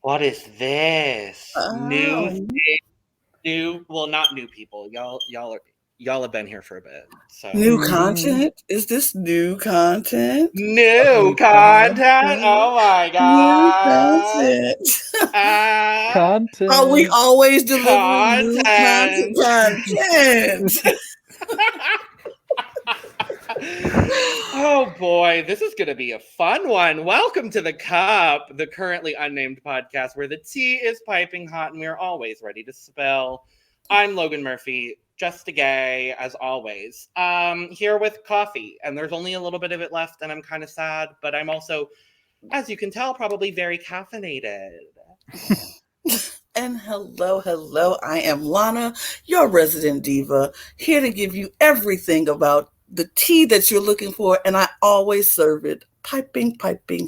What is this? New, well, not new people. Y'all have been here for a bit. So new content? Is this new content? New content? Oh my god! New content. Content. Oh, we always deliver new content. Oh boy, this is going to be a fun one. Welcome to The Cup, the Currently Unnamed Podcast, where the tea is piping hot and we're always ready to spill. I'm Logan Murphy, just a gay, as always. Here with coffee, and there's only a little bit of it left, and I'm kind of sad, but I'm also, as you can tell, probably very caffeinated. And hello, I am Lana, your resident diva, here to give you everything about the tea that you're looking for, and I always serve it piping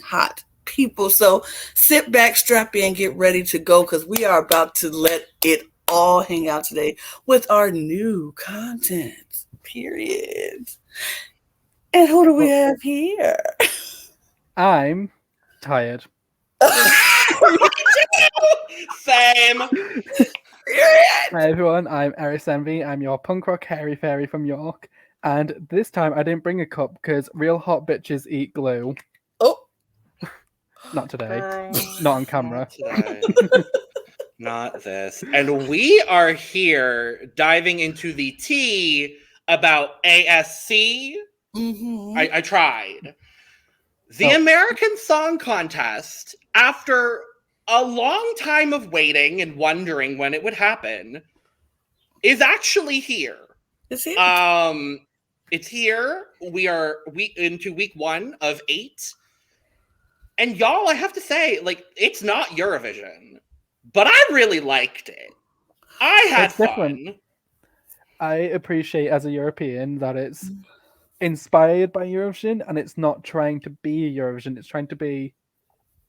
hot, people. So sit back, strap in, get ready to go, because we are about to let it all hang out today with our new content, period. And who do we have here? I'm tired. Same. Hi everyone, I'm Eris. I'm your punk rock hairy fairy from York. And this time I didn't bring a cup because real hot bitches eat glue. Oh. Not today. Not on camera. Not this. And we are here diving into the tea about ASC. Mm-hmm. I tried. The American Song Contest, after a long time of waiting and wondering when it would happen, is actually here. It's here. It's here. We into week 1 of 8. And y'all, I have to say, like, it's not Eurovision, but I really liked it. I had fun. Different. I appreciate as a European that it's inspired by Eurovision and it's not trying to be Eurovision. It's trying to be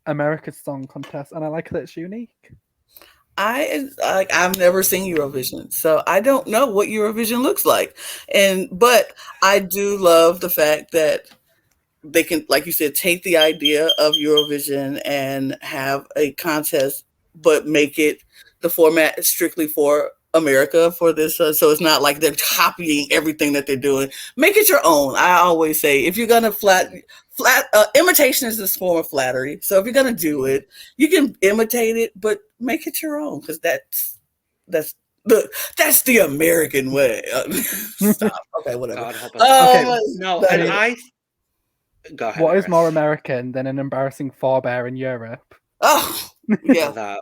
America's Song Contest, and I like that it's unique. I've never seen Eurovision, so I don't know what Eurovision looks like. But I do love the fact that they can, like you said, take the idea of Eurovision and have a contest, but make it the format strictly for America for this. So it's not like they're copying everything that they're doing. Make it your own. I always say, if you're gonna imitation is this form of flattery. So if you're gonna do it, you can imitate it, but make it your own, because that's the American way. Stop. Okay, whatever. God help us. Okay, no, and I go ahead. What is more American than an embarrassing forebear in Europe? Oh, yeah.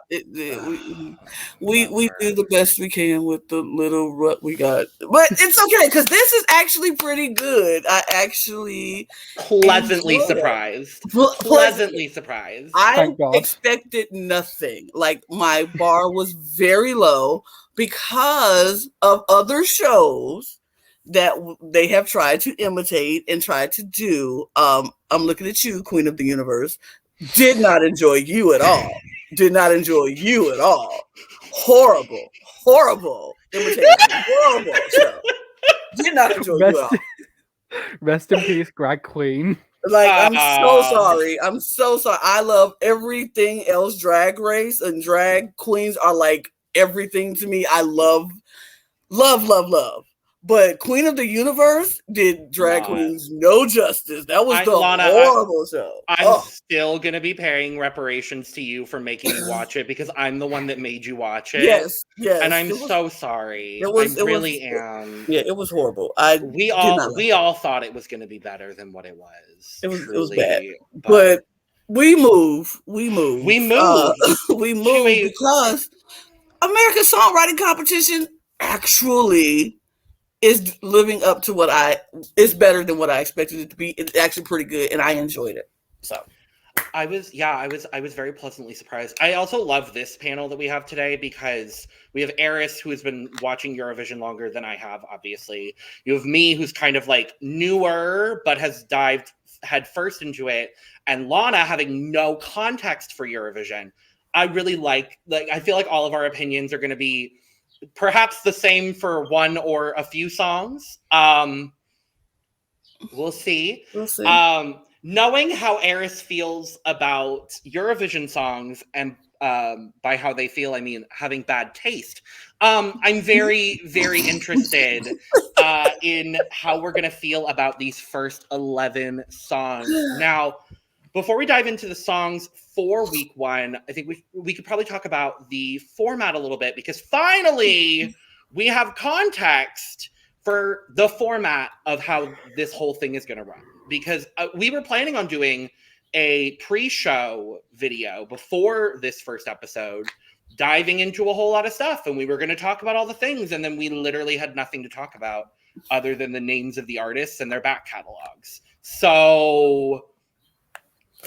We do the best we can with the little rut we got, but it's okay because this is actually pretty good. I actually pleasantly surprised. Pleasantly surprised. I expected nothing. Like, my bar was very low because of other shows that they have tried to imitate and tried to do. I'm looking at you, Queen of the Universe. Did not enjoy you at all. Horrible imitation. Horrible show. Did not enjoy you at all. Rest in peace, drag queen. Like, I'm so sorry. I love everything else. Drag Race and drag queens are like everything to me. I love. But Queen of the Universe did drag queens no justice. That was horrible show. I'm still going to be paying reparations to you for making me watch it, because I'm the one that made you watch it. Yes. And I'm so sorry. I really am. Yeah, it was horrible. We all thought it was going to be better than what it was. It was bad. But we move. We move because American Songwriting Competition actually is living up to it's better than what I expected it to be. It's actually pretty good, and I enjoyed it. So I was very pleasantly surprised. I also love this panel that we have today because we have Eris, who has been watching Eurovision longer than I have, obviously. You have me, who's kind of like newer, but has dived head first into it, and Lana having no context for Eurovision. I really like I feel like all of our opinions are going to be perhaps the same for one or a few songs. We'll see. Knowing how Eris feels about Eurovision songs, and by how they feel, I mean having bad taste, I'm very, very interested in how we're going to feel about these first 11 songs. Now, before we dive into the songs for week 1, I think we could probably talk about the format a little bit, because finally we have context for the format of how this whole thing is going to run. Because we were planning on doing a pre-show video before this first episode, diving into a whole lot of stuff, and we were going to talk about all the things, and then we literally had nothing to talk about other than the names of the artists and their back catalogs. So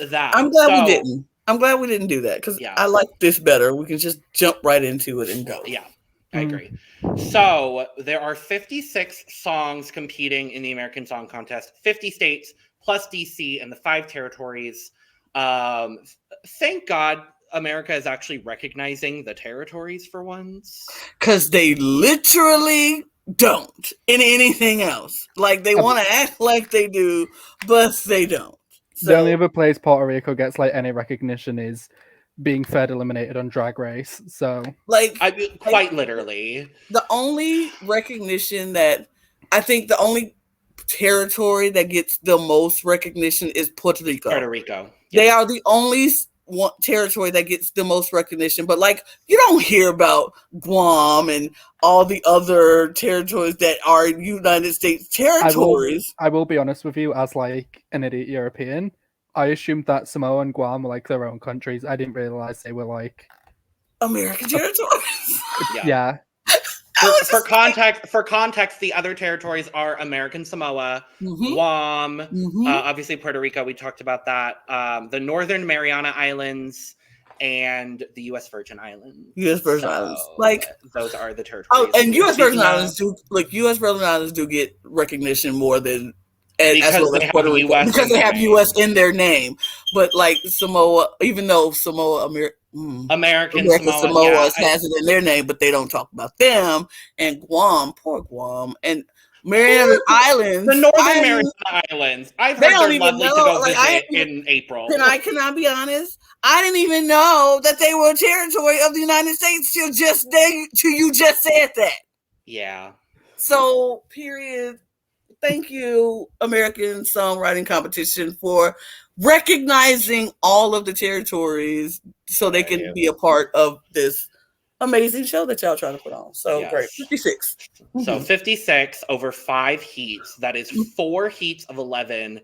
I'm glad we didn't. I'm glad we didn't do that, because I like this better. We can just jump right into it and go. Yeah, I agree. So there are 56 songs competing in the American Song Contest, 50 states plus DC and the 5 territories. Thank God America is actually recognizing the territories for once. Because they literally don't in anything else. Like, they want to act like they do, but they don't. So, the only other place Puerto Rico gets like any recognition is being third eliminated on Drag Race. So, quite literally, the only recognition that I think the only territory that gets the most recognition is Puerto Rico. Yes. They are the only territory that gets the most recognition, but like, you don't hear about Guam and all the other territories that are United States territories. I will be honest with you, as like an idiot European, I assumed that Samoa and Guam were like their own countries. I didn't realize they were like American territories. Yeah. For context, the other territories are American Samoa, Guam, obviously Puerto Rico. We talked about that. The Northern Mariana Islands and the U.S. Virgin Islands. Islands, like those are the territories. Oh, and U.S. Virgin Islands do get recognition more than as well as Puerto Rico, because they have U.S. in their name. But like Samoa, even though American Samoa has it in their name, but they don't talk about them. And Guam, poor Guam, and Mariana Islands, the Northern Mariana Islands. I've heard they're lovely to go visit in April. Can I be honest? I didn't even know that they were a territory of the United States till you just said that. Yeah. So, period. Thank you, American Songwriting Competition, for recognizing all of the territories so they can be a part of this amazing show that y'all trying to put on. So great. 56. So 56 over 5 heats. That is 4 heats of 11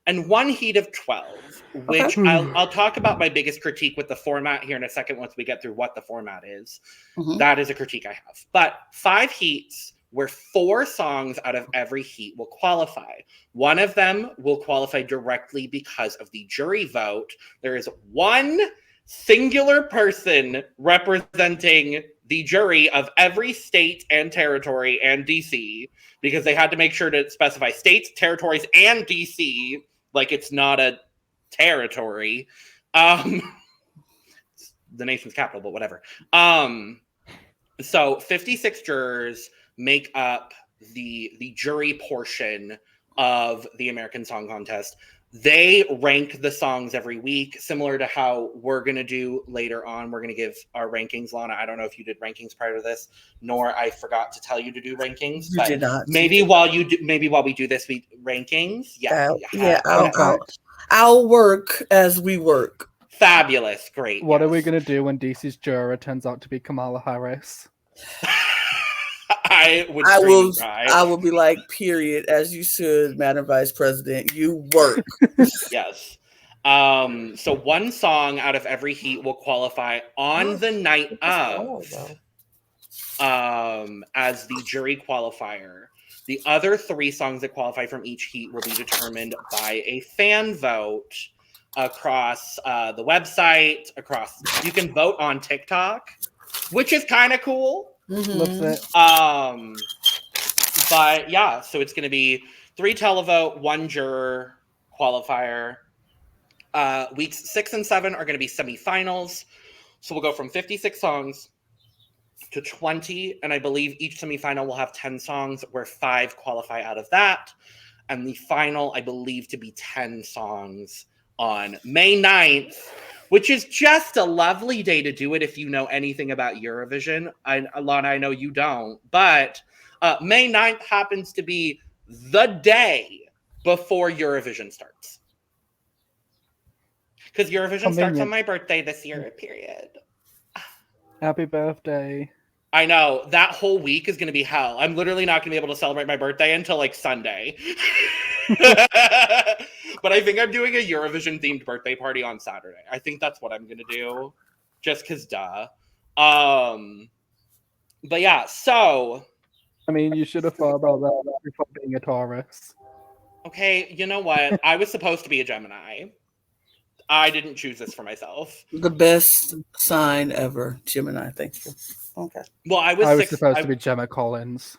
and 1 heat of 12, which I'll talk about my biggest critique with the format here in a second once we get through what the format is. That is a critique I have. But 5 heats where 4 songs out of every heat will qualify. One of them will qualify directly because of the jury vote. There is one singular person representing the jury of every state and territory and DC, because they had to make sure to specify states, territories, and DC, like it's not a territory. The nation's capital, but whatever. So 56 jurors make up the jury portion of the American Song Contest. They rank the songs every week, similar to how we're going to do later on. We're going to give our rankings. Lana, I don't know if you did rankings prior to this, nor I forgot to tell you to do rankings. You did not. Maybe while we do this week rankings. I'll work as we work. Fabulous. Great. What are we going to do when DC's juror turns out to be Kamala Harris? I will be like, period, as you should, Madam Vice President. You work. Yes. So one song out of every heat will qualify on the night of as the jury qualifier. The other 3 songs that qualify from each heat will be determined by a fan vote across the website. You can vote on TikTok, which is kind of cool. Loves it. But yeah, so it's going to be 3 televote, 1 juror qualifier. Weeks 6 and 7 are going to be semifinals. So we'll go from 56 songs to 20. And I believe each semifinal will have 10 songs where 5 qualify out of that. And the final, I believe, to be 10 songs on May 9th, which is just a lovely day to do it if you know anything about Eurovision. Lana, I know you don't, but May 9th happens to be the day before Eurovision starts. Because Eurovision starts on my birthday this year, period. Happy birthday. I know. That whole week is going to be hell. I'm literally not going to be able to celebrate my birthday until like Sunday. But I think I'm doing a Eurovision-themed birthday party on Saturday. I think that's what I'm going to do. Just because, duh. But yeah, so... I mean, you should have thought about that before being a Taurus. Okay, you know what? I was supposed to be a Gemini. I didn't choose this for myself. The best sign ever, Gemini. Thank you. Okay. Well, I was supposed to be Gemma Collins.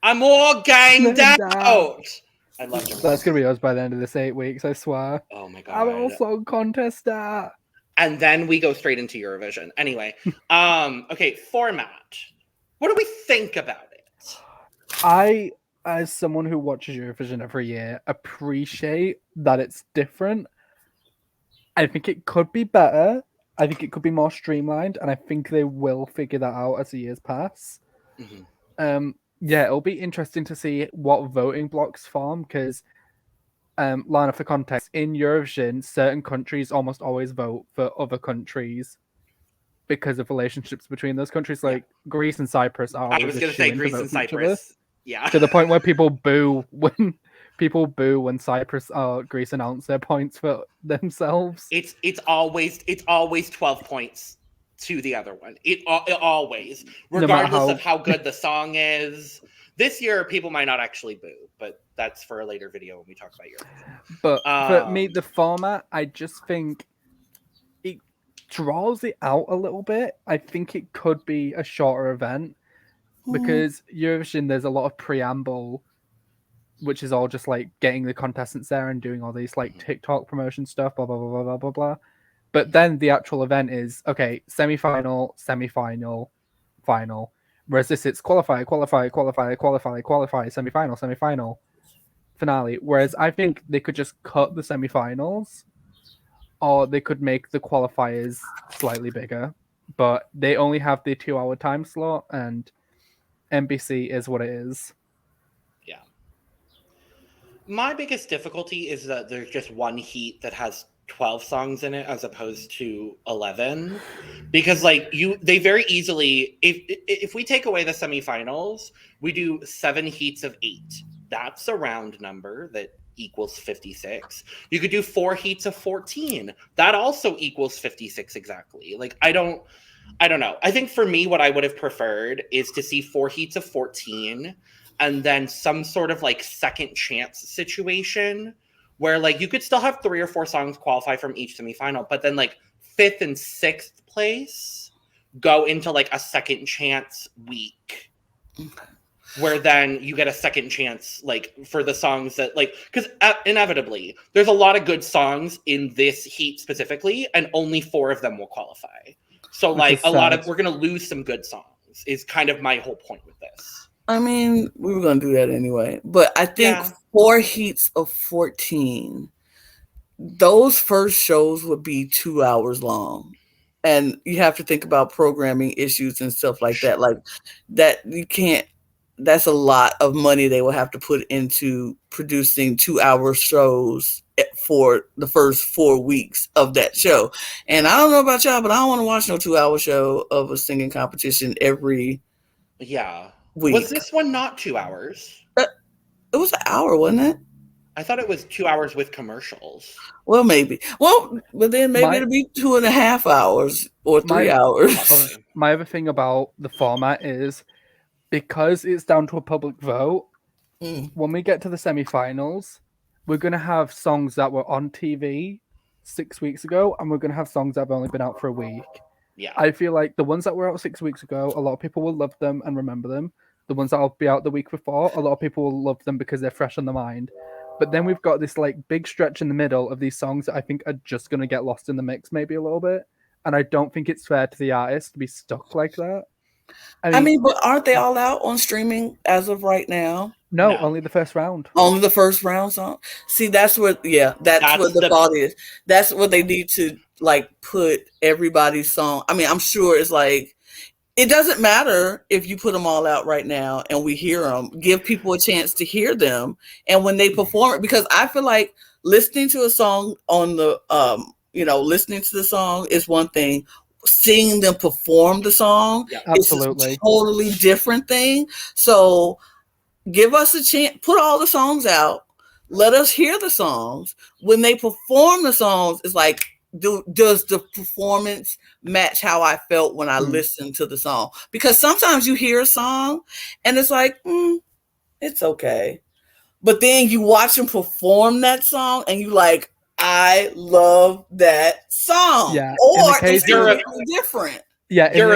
I'm all ganged out. I love Gemma. That's going to be us by the end of this 8 weeks, I swear. Oh my God. I'm also a contest star. And then we go straight into Eurovision. Anyway, okay, format. What do we think about it? I, as someone who watches Eurovision every year, appreciate that it's different. I think it could be better. I think it could be more streamlined, and I think they will figure that out as the years pass. Mm-hmm. Yeah, it'll be interesting to see what voting blocks form, because, Lana, for context, in Eurovision, certain countries almost always vote for other countries because of relationships between those countries. Like Greece and Cyprus are. I was going to say Greece and Cyprus. Yeah. To the point where people boo when Cyprus or Greece announce their points for themselves. It's always 12 points to the other one. It always, regardless of how good the song is. This year, people might not actually boo, but that's for a later video when we talk about Eurovision. But for me, the format, I just think it draws it out a little bit. I think it could be a shorter event because Eurovision, there's a lot of preamble, which is all just like getting the contestants there and doing all these like TikTok promotion stuff, blah, blah, blah, blah, blah, blah, blah. But then the actual event is, okay, semi-final, final. Whereas this, it's qualify, semi-final, finale. Whereas I think they could just cut the semi-finals, or they could make the qualifiers slightly bigger. But they only have the 2-hour time slot, and NBC is what it is. Yeah. My biggest difficulty is that there's just one heat that has 12 songs in it as opposed to 11, because like they very easily, if we take away the semifinals, we do 7 heats of 8. That's a round number that equals 56. You could do 4 heats of 14. That also equals 56 exactly. Like I don't know. I think for me, what I would have preferred is to see 4 heats of 14 and then some sort of like second chance situation where like you could still have 3 or 4 songs qualify from each semifinal, but then like 5th and 6th place go into like a second chance week. Okay. Where then you get a second chance like for the songs that like, because inevitably there's a lot of good songs in this heat specifically, and only 4 of them will qualify. So like we're going to lose some good songs is kind of my whole point with this. I mean, we were going to do that anyway, but I think 4 heats of 14, those first shows would be 2 hours long. And you have to think about programming issues and stuff like that. Like that, you can't, that's a lot of money they will have to put into producing 2-hour shows for the first 4 weeks of that show. And I don't know about y'all, but I don't want to watch no 2-hour show of a singing competition every week. Was this one not 2 hours? It was an hour, wasn't it? I thought it was 2 hours with commercials. Well, maybe. Well, but then maybe it'll be 2.5 hours or 3 hours. My other thing about the format is because it's down to a public vote, Mm. when we get to the semi-finals, we're going to have songs that were on TV 6 weeks ago, and we're going to have songs that have only been out for a week. Yeah. I feel like the ones that were out 6 weeks ago, a lot of people will love them and remember them. The ones that will be out the week before, a lot of people will love them because they're fresh on the mind. But then we've got this like big stretch in the middle of these songs that I think are just going to get lost in the mix maybe a little bit. And I don't think it's fair to the artist to be stuck like that. I mean, but aren't they all out on streaming as of right now? No, only the first round. Only the first round song. See, that's what what the thought is. That's what they need to like put everybody's song. I mean, I'm sure it's like, it doesn't matter if you put them all out right now and we hear them. Give people a chance to hear them, and when they perform it, because I feel like listening to a song on the listening to the song is one thing. Seeing them perform the song is a totally different thing. So give us a chance, put all the songs out, let us hear the songs. When they perform the songs, it's like, does the performance match how I felt when I listened to the song? Because sometimes you hear a song and it's like, it's okay. But then you watch them perform that song and you like, I love that song. Yeah. Or it's really different. Yeah. In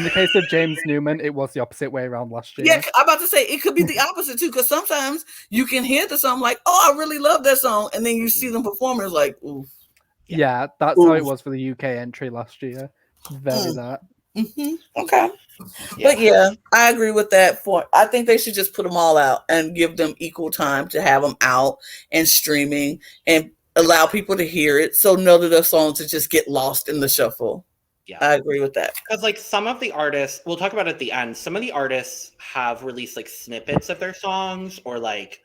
the case of James Newman, it was the opposite way around last year. Yeah, I'm about to say it could be the opposite too, because sometimes you can hear the song like, oh, I really love that song, and then you see them perform, it's like, oof. Yeah, that's how it was for the UK entry last year. Very that. Mm-hmm. Okay. But yeah, I agree with that. I think they should just put them all out and give them equal time to have them out and streaming and allow people to hear it, so none of the songs to just get lost in the shuffle. Yeah, I agree with that. Because like some of the artists, we'll talk about it at the end, some of the artists have released like snippets of their songs, or like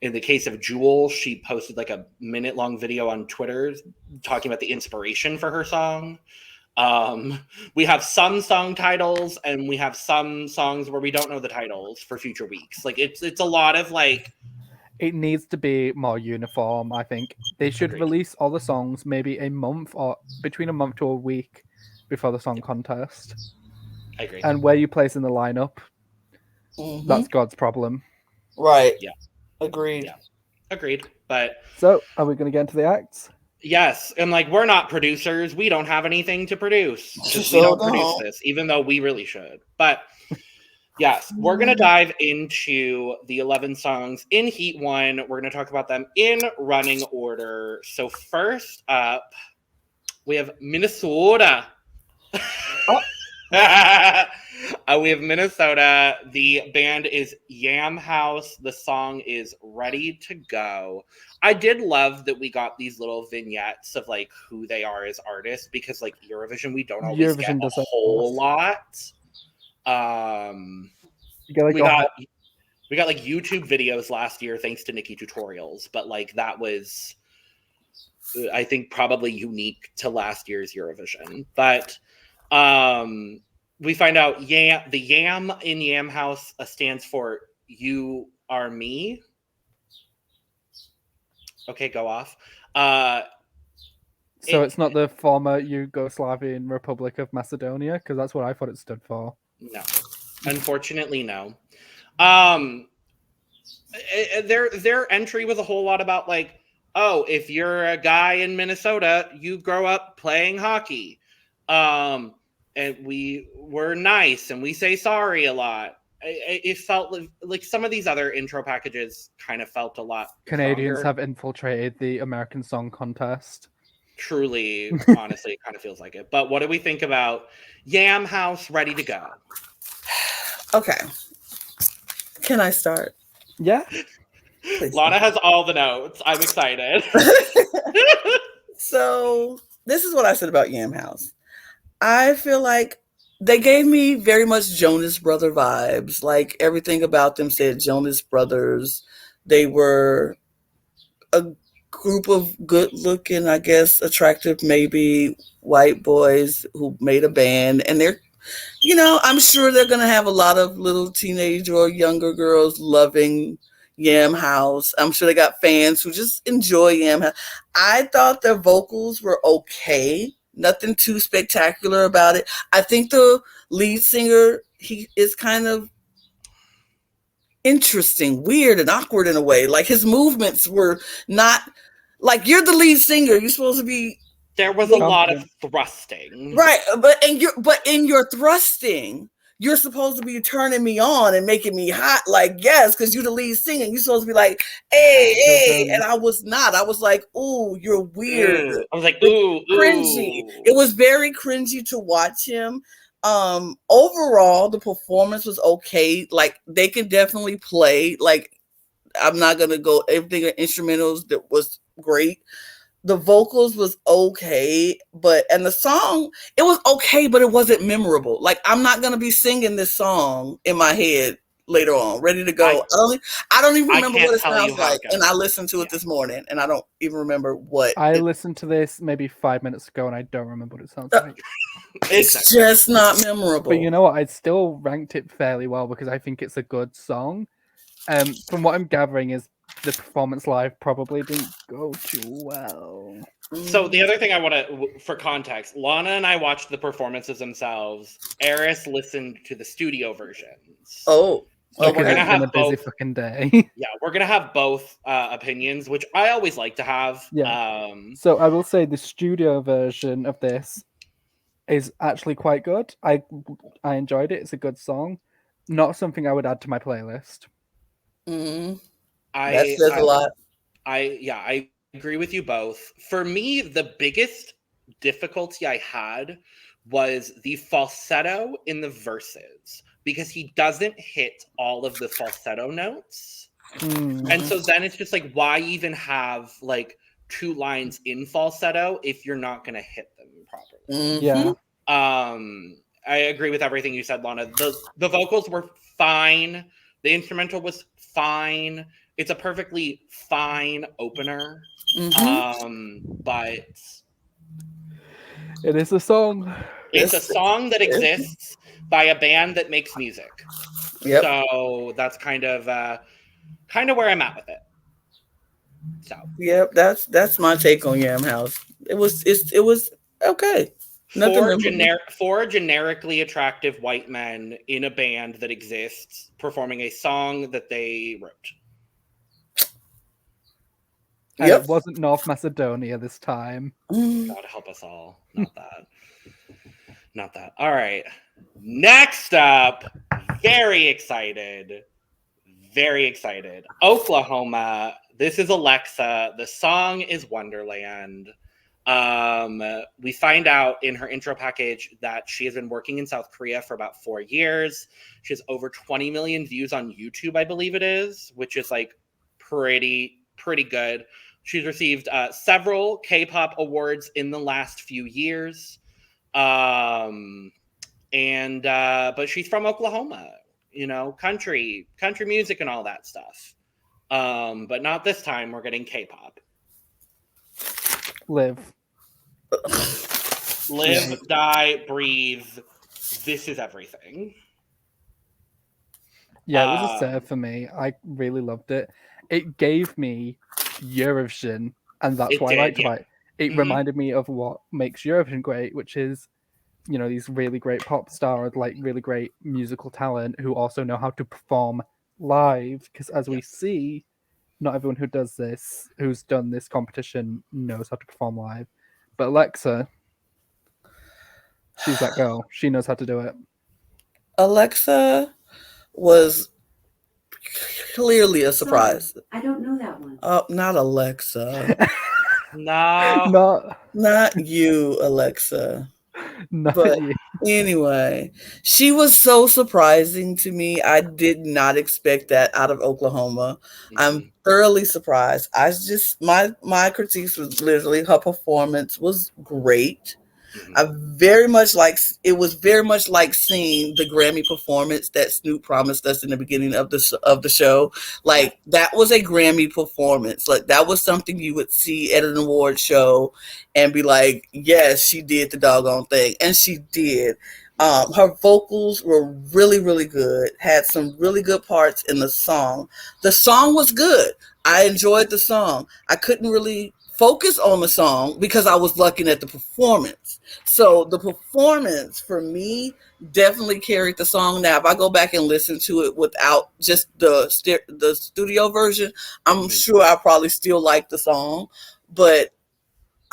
in the case of Jewel, she posted like a minute-long video on Twitter talking about the inspiration for her song. We have some song titles, and we have some songs where we don't know the titles for future weeks. Like it's a lot of like. It needs to be more uniform. I think they should release all the songs maybe a month or between a month to a week before the song contest. I agree. And where you place in the lineup, that's God's problem. Right. Yeah. Agreed. Yeah. Agreed. But so, are we going to get into the acts? Yes, and like we're not producers, we don't have anything to produce. We don't produce this, even though we really should. But yes, we're gonna dive into the 11 songs in Heat 1. We're gonna talk about them in running order. So first up, we have Minnesota. We have Minnesota. The band is Yam Haus. The song is Ready to Go. I did love that we got these little vignettes of like who they are as artists, because like Eurovision, we don't always get a whole lot. We got like YouTube videos last year thanks to Nikki Tutorials, but like that was, I think, probably unique to last year's Eurovision. But we find out the Yam in Yam Haus stands for You Are Me. Okay, go off. So it's not the former Yugoslavian Republic of Macedonia, because that's what I thought it stood for. No, unfortunately, no. Their entry was a whole lot about like, oh, if you're a guy in Minnesota, you grow up playing hockey. And we were nice and we say sorry a lot. It felt like some of these other intro packages kind of felt a lot. Canadians stronger. Have infiltrated the American Song Contest. Truly, honestly, it kind of feels like it. But what do we think about Yam Haus Ready to Go? Okay. Can I start? Yeah. Please. Lana has all the notes. I'm excited. So this is what I said about Yam Haus. I feel like they gave me very much Jonas Brother vibes. Like everything about them said Jonas Brothers. They were a group of good-looking, I guess, attractive, maybe white boys who made a band. And they're, I'm sure they're going to have a lot of little teenage or younger girls loving Yam Haus. I'm sure they got fans who just enjoy Yam Haus. I thought their vocals were okay. Nothing too spectacular about it. I think the lead singer, he is kind of interesting, weird, and awkward in a way. Like his movements were not like, you're the lead singer. You're supposed to be. There was a lot of thrusting, right? But in your thrusting, you're supposed to be turning me on and making me hot. Like, yes, because you're the lead singer. You're supposed to be like, hey, and I was not. I was like, ooh, you're weird. I was like, ooh, cringy. It was very cringy to watch him. Overall, the performance was okay. Like, they could definitely play. Like, I'm not gonna go everything instrumentals that was great. The vocals was okay, and the song, it was okay, but it wasn't memorable. Like, I'm not gonna be singing this song in my head later on, ready to go. I don't even remember what it sounds like, and I listened to it this morning, and I don't even remember what. I listened to this maybe 5 minutes ago, and I don't remember what it sounds like. It's just not memorable. But you know what? I still ranked it fairly well because I think it's a good song. From what I'm gathering is the performance live probably didn't go too well. So the other thing I want to, for context, Lana and I watched the performances themselves. Eris listened to the studio versions. Oh, so we're gonna have a busy fucking day. Yeah, we're gonna have both opinions, which I always like to have. Yeah. So I will say the studio version of this is actually quite good. I enjoyed it. It's a good song. Not something I would add to my playlist. Mm-hmm. That says a lot. I agree with you both. For me, the biggest difficulty I had was the falsetto in the verses, because he doesn't hit all of the falsetto notes. And so then it's just like, why even have like 2 lines in falsetto if you're not going to hit them properly? Yeah. I agree with everything you said, Lana. The vocals were fine. The instrumental was fine. It's a perfectly fine opener. But it is a song. It's a song that exists by a band that makes music. Yep. So that's kind of where I'm at with it. So yep, that's my take on Yam House. It was okay. Four generically attractive white men in a band that exists performing a song that they wrote. And it wasn't North Macedonia this time. God help us all. Not that. All right. Next up, very excited. Oklahoma. This is Alexa. The song is Wonderland. We find out in her intro package that she has been working in South Korea for about 4 years. She has over 20 million views on YouTube, I believe it is, which is like pretty good. She's received several K-pop awards in the last few years. But she's from Oklahoma, country music and all that stuff. But not this time. We're getting K-pop. Live, die, breathe. This is everything. Yeah, it was a serve for me. I really loved it. It gave me Eurovision, and that's why I liked it. It reminded me of what makes Eurovision great, which is, these really great pop stars, like really great musical talent who also know how to perform live. Because as we see, not everyone who's done this competition knows how to perform live. But Alexa, she's that girl. She knows how to do it. Alexa was clearly a surprise. I don't know that one. Oh, not Alexa. No. Not you, Alexa. Not but you. Anyway, she was so surprising to me. I did not expect that out of Oklahoma. I'm thoroughly surprised. My critiques was literally her performance was great. It was very much like seeing the Grammy performance that Snoop promised us in the beginning of the show. Like, that was a Grammy performance. Like, that was something you would see at an award show and be like, yes, she did the doggone thing. And she did. Her vocals were really, really good. Had some really good parts in the song. The song was good. I enjoyed the song. I couldn't really focus on the song because I was looking at the performance. So the performance for me definitely carried the song. Now, if I go back and listen to it without just the studio version, I'm sure I probably still like the song, but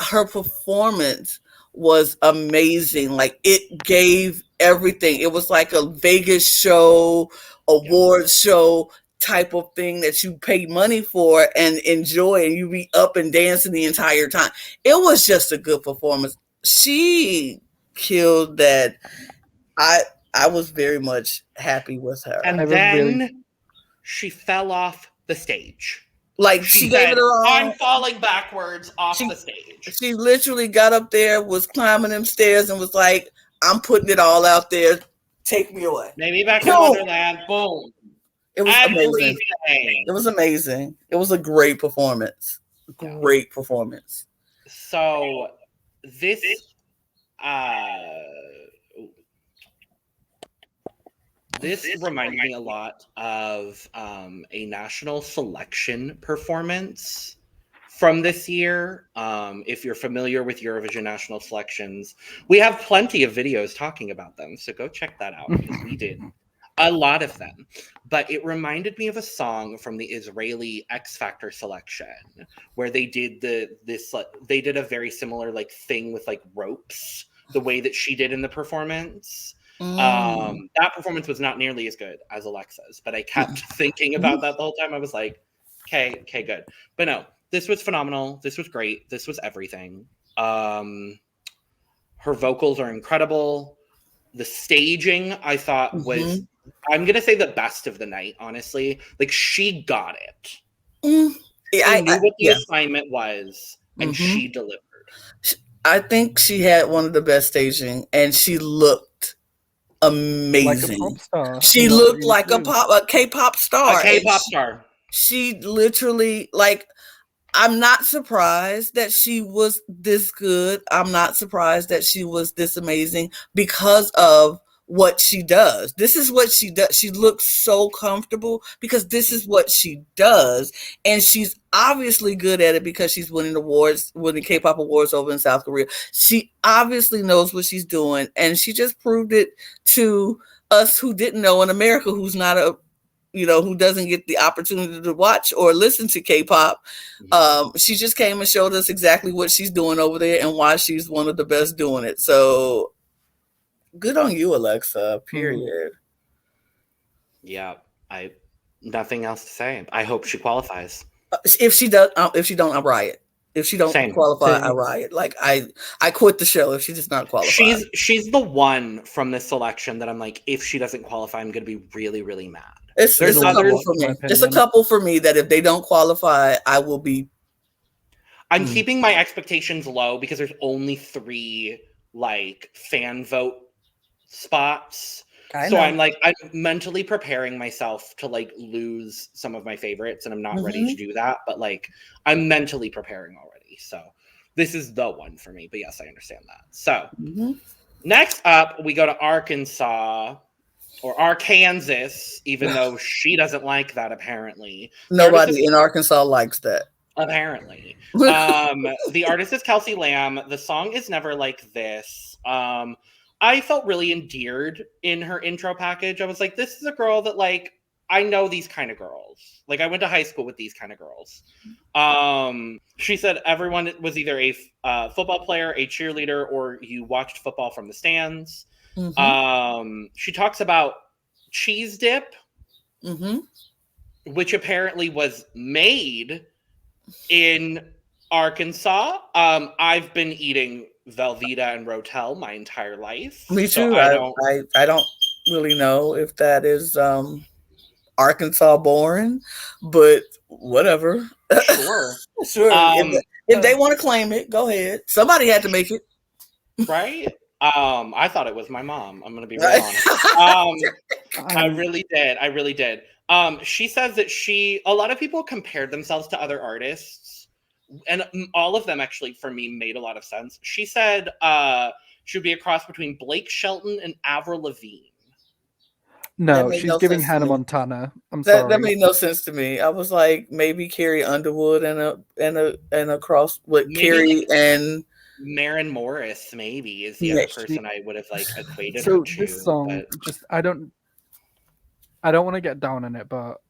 her performance was amazing. Like, it gave everything. It was like a Vegas show, award show type of thing that you pay money for and enjoy, and you be up and dancing the entire time. It was just a good performance. She killed that. I was very much happy with her. And then she fell off the stage. Like, she gave it her all. I'm falling backwards off the stage. She literally got up there, was climbing them stairs, and was like, I'm putting it all out there. Take me away. Maybe back to Wonderland. Boom. It was amazing. It was amazing. It was a great performance. Great performance. So this this reminded me a lot of a national selection performance from this year. If you're familiar with Eurovision national selections, we have plenty of videos talking about them, so go check that out because we did a lot of them. But it reminded me of a song from the Israeli X Factor selection where they did they did a very similar like thing with like ropes, the way that she did in the performance. That performance was not nearly as good as Alexa's, but I kept thinking about that the whole time. I was like, okay, good. But no, this was phenomenal. This was great. This was everything. Her vocals are incredible. The staging, I thought, was, I'm going to say, the best of the night, honestly. Like, she got it. She knew what the assignment was, and she delivered. I think she had one of the best staging, and she looked amazing. Like a pop star. She looked like a K-pop star. A K-pop star. She literally, like, I'm not surprised that she was this good. I'm not surprised that she was this amazing because of what she does. This is what she does. She looks so comfortable because this is what she does. And she's obviously good at it because she's winning K-pop awards over in South Korea. She obviously knows what she's doing. And she just proved it to us who didn't know in America, who's not who doesn't get the opportunity to watch or listen to K-pop. She just came and showed us exactly what she's doing over there and why she's one of the best doing it. So good on you, Alexa, period. Yeah, nothing else to say. I hope she qualifies. If she don't, I riot. If she don't qualify, I riot. Like, I quit the show if she does not qualify. She's the one from this selection that I'm like, if she doesn't qualify, I'm going to be really, really mad. There's a couple for me. Just a couple for me that if they don't qualify, I will be. I'm keeping my expectations low because there's only 3 like fan vote spots. So I'm mentally preparing myself to like lose some of my favorites, and I'm not ready to do that. But like, I'm mentally preparing already. So this is the one for me. But yes, I understand that. So next up, we go to Arkansas. Or Arkansas, even though she doesn't like that, apparently. Nobody in Arkansas likes that. Apparently. The artist is Kelsey Lamb. The song is Never Like This. I felt really endeared in her intro package. I was like, this is a girl that, like, I know these kind of girls. Like, I went to high school with these kind of girls. She said everyone was either a football player, a cheerleader, or you watched football from the stands. She talks about cheese dip, which apparently was made in Arkansas. I've been eating Velveeta and Rotel my entire life. Me too. So I don't really know if that is Arkansas born, but whatever. Sure. If they want to claim it, go ahead. Somebody had to make it. Right? I thought it was my mom. I'm going to be real honest. I really did. She says that a lot of people compared themselves to other artists, and all of them actually, for me, made a lot of sense. She said she would be a cross between Blake Shelton and Avril Lavigne. No, made she's no giving sense to Hannah me. Montana. I'm That sorry. made no sense to me. I was like, maybe Carrie Underwood and a cross with Maybe Carrie and Maren Morris maybe is the other person I would have like equated her So to. this song, but just I don't want to get down on it, but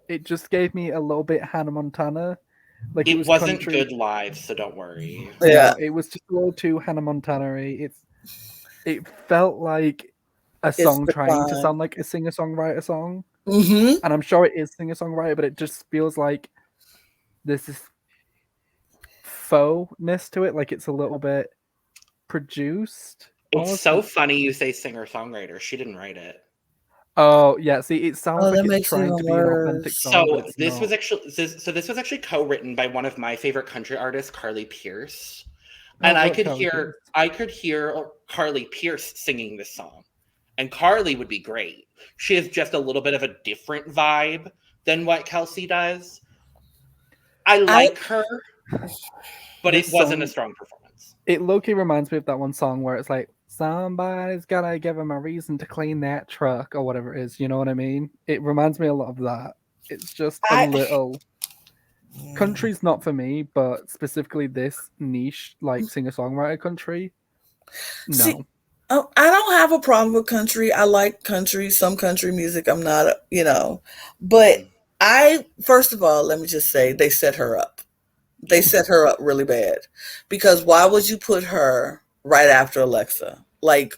it just gave me a little bit Hannah Montana. Like it it was wasn't country. good live, so don't worry. Yeah. No, it was just a little too Hannah Montana-y. It felt like a song trying to sound like a singer-songwriter song. Mm-hmm. And I'm sure it is singer-songwriter, but it just feels like there's this faux-ness to it. Like it's a little bit produced. It's almost. so funny you say singer-songwriter. She didn't write it. Oh yeah, see, it sounds that like it's makes it trying to be an worse. authentic song. So but it's this not. was actually co-written by one of my favorite country artists, Carly Pierce. Oh, And I look, could Carly hear Pierce. Carly Pierce singing this song. And Carly would be great. She has just a little bit of a different vibe than what Kelsey does. I like her, but This it wasn't a song- strong performance. It low-key reminds me of that one song where it's like, somebody's gotta give him a reason to clean that truck or whatever it is. You know what I mean? It reminds me a lot of that. It's just a little. Country's not for me, but specifically this niche, like singer-songwriter country. No. See, I don't have a problem with country. I like country, some country music. I'm not, but first of all, let me just say they set her up. They set her up really bad because why would you put her right after Alexa? Like,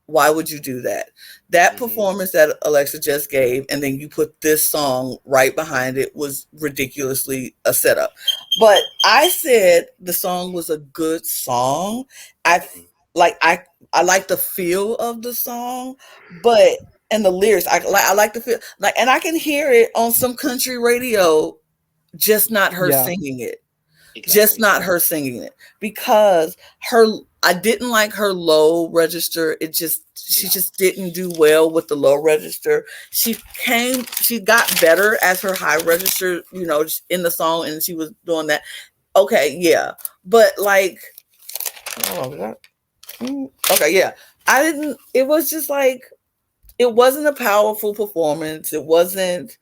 why would you do that? That performance that Alexa just gave, and then you put this song right behind it was ridiculously a setup. But I said the song was a good song. I like the feel of the song, and the lyrics. I like the feel, and I can hear it on some country radio, just not her singing it. Exactly. Just not her singing it because I didn't like her low register. She just didn't do well with the low register. She got better as her high register, in the song, and she was doing that. Okay, yeah, but like, okay, yeah, I didn't. It was just like, it wasn't a powerful performance. It wasn't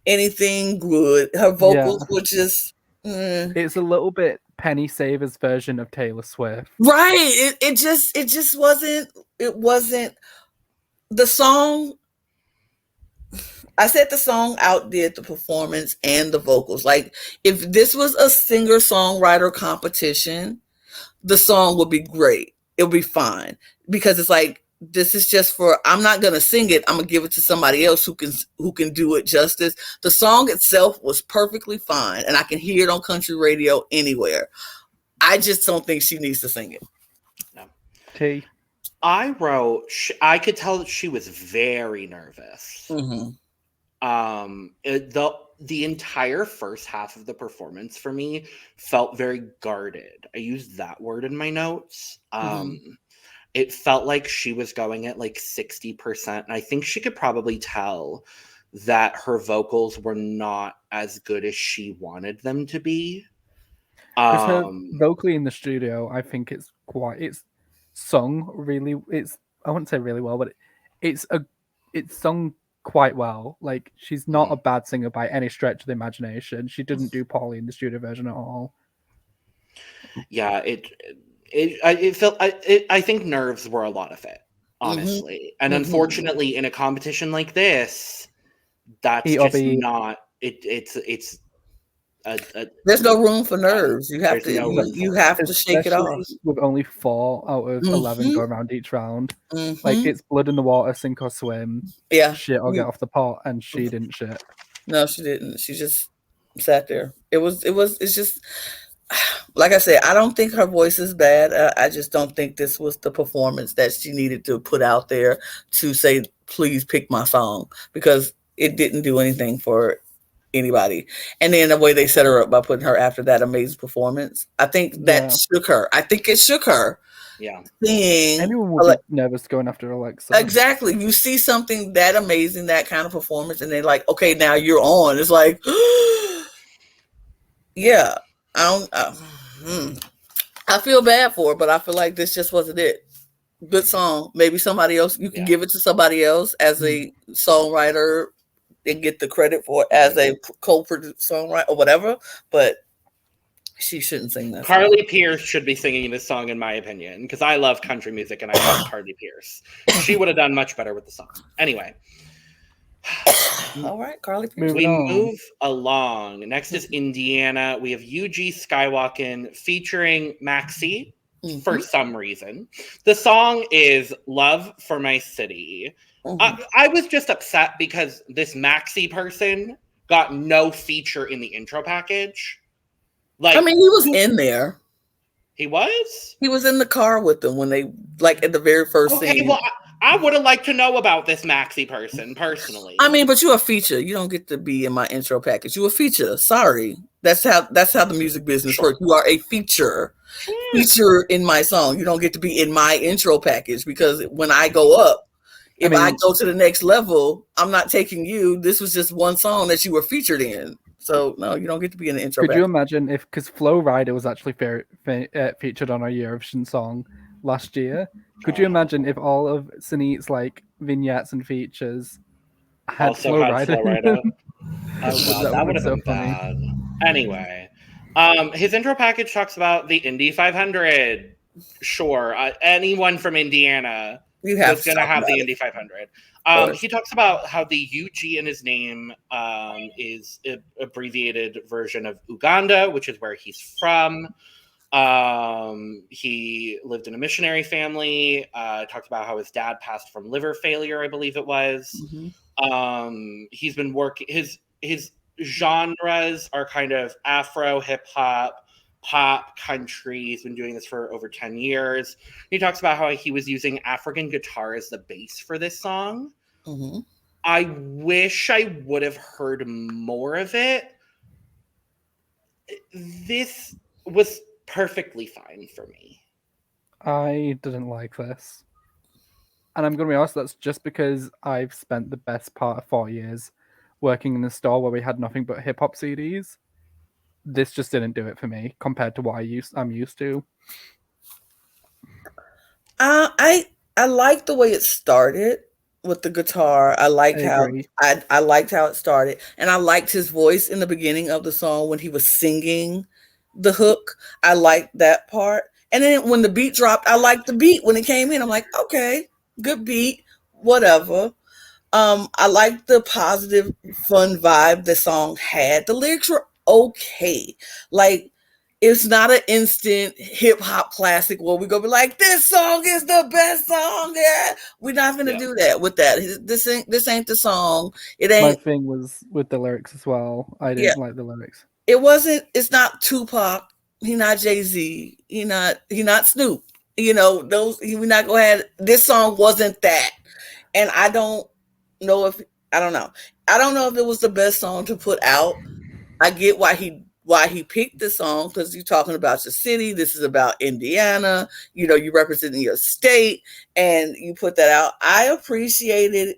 anything good. Her vocals were just. It's a little bit Penny Saver's version of Taylor Swift. Right. It just wasn't. It wasn't the song. I said the song outdid the performance and the vocals. Like, if this was a singer-songwriter competition, the song would be great. It would be fine because it's like, this is just I'm not going to sing it. I'm going to give it to somebody else who can do it justice. The song itself was perfectly fine, and I can hear it on country radio anywhere. I just don't think she needs to sing it. No. T. I could tell that she was very nervous. Mm-hmm. The entire first half of the performance for me felt very guarded. I used that word in my notes. It felt like she was going at like 60%. And I think she could probably tell that her vocals were not as good as she wanted them to be. Her vocally in the studio, I think it's sung really. I wouldn't say really well, but it's sung quite well. Like, she's not a bad singer by any stretch of the imagination. She didn't do poorly in the studio version at all. Yeah, it felt. I think nerves were a lot of it, honestly, and unfortunately, in a competition like this, that's just not. It's. There's no room for nerves. You have to shake it off. With only 4 out of 11 go around each round, like, it's blood in the water, sink or swim. Yeah, shit or get off the pot, and she didn't shit. No, she didn't. She just sat there. It's just. Like I said, I don't think her voice is bad. I just don't think this was the performance that she needed to put out there to say, please pick my song, because it didn't do anything for anybody. And then the way they set her up by putting her after that amazing performance, I think that shook her. I think it shook her. Yeah. Anyone would be nervous going after Alexa. Exactly. You see something that amazing, that kind of performance, and they're like, okay, now you're on. It's like, yeah. I feel bad for her, but I feel like this just wasn't it. Good song. Maybe somebody else, you can give it to somebody else as a songwriter and get the credit for it as a co-produced songwriter or whatever, but she shouldn't sing that Carly song. Pierce should be singing this song, in my opinion, because I love country music and I love Carly Pierce. She would have done much better with the song. Anyway. All right, Carly Pierce. We move along. Next is Indiana. We have UG Skywalkin featuring Maxie for some reason. The song is Love for My City. I was just upset because this Maxie person got no feature in the intro package. Like, I mean, he was in there. He was? He was in the car with them when they, like, at the very first scene. Well, I would have liked to know about this Maxie person, personally. I mean, but you're a feature. You don't get to be in my intro package. You're a feature. Sorry. That's how the music business works. You are a feature. Feature in my song. You don't get to be in my intro package, because when I go up, if I go to the next level, I'm not taking you. This was just one song that you were featured in. So, no, you don't get to be in the intro package. Could you imagine if, because Flo Rida was actually featured on our Eurovision song last year. Could you imagine if all of Sinead's like vignettes and features had Flo Rida? Oh god, that would have been bad. Anyway, his intro package talks about the Indy 500. Sure, anyone from Indiana is going to have the Indy 500. He talks about how the UG in his name is an abbreviated version of Uganda, which is where he's from. He lived in a missionary family. Talked about how his dad passed from liver failure, I believe it was. He's been working, his genres are kind of Afro, hip hop, pop, country. He's been doing this for over 10 years. He talks about how he was using African guitar as the bass for this song. I wish I would have heard more of it. This was perfectly fine for me. I didn't like this. And I'm going to be honest, that's just because I've spent the best part of 4 years working in a store where we had nothing but hip-hop CDs. This just didn't do it for me compared to what I'm used to. I liked the way it started with the guitar. I liked how it started, and I liked his voice in the beginning of the song when he was singing the hook. I liked that part, and then when the beat dropped, I liked the beat when it came in. I'm like, okay, good beat, whatever. I liked the positive, fun vibe the song had. The lyrics were okay. Like, it's not an instant hip hop classic where we go be like, this song is the best song. Yeah, we're not gonna do that with that. This ain't the song. It ain't. My thing was with the lyrics as well. I didn't like the lyrics. It's not Tupac. He not Jay-Z. He not Snoop. You know, we're not gonna have, this song wasn't that. And I don't know if it was the best song to put out. I get why he picked the song, because you're talking about your city. This is about Indiana. You know, you're representing your state, and you put that out. I appreciated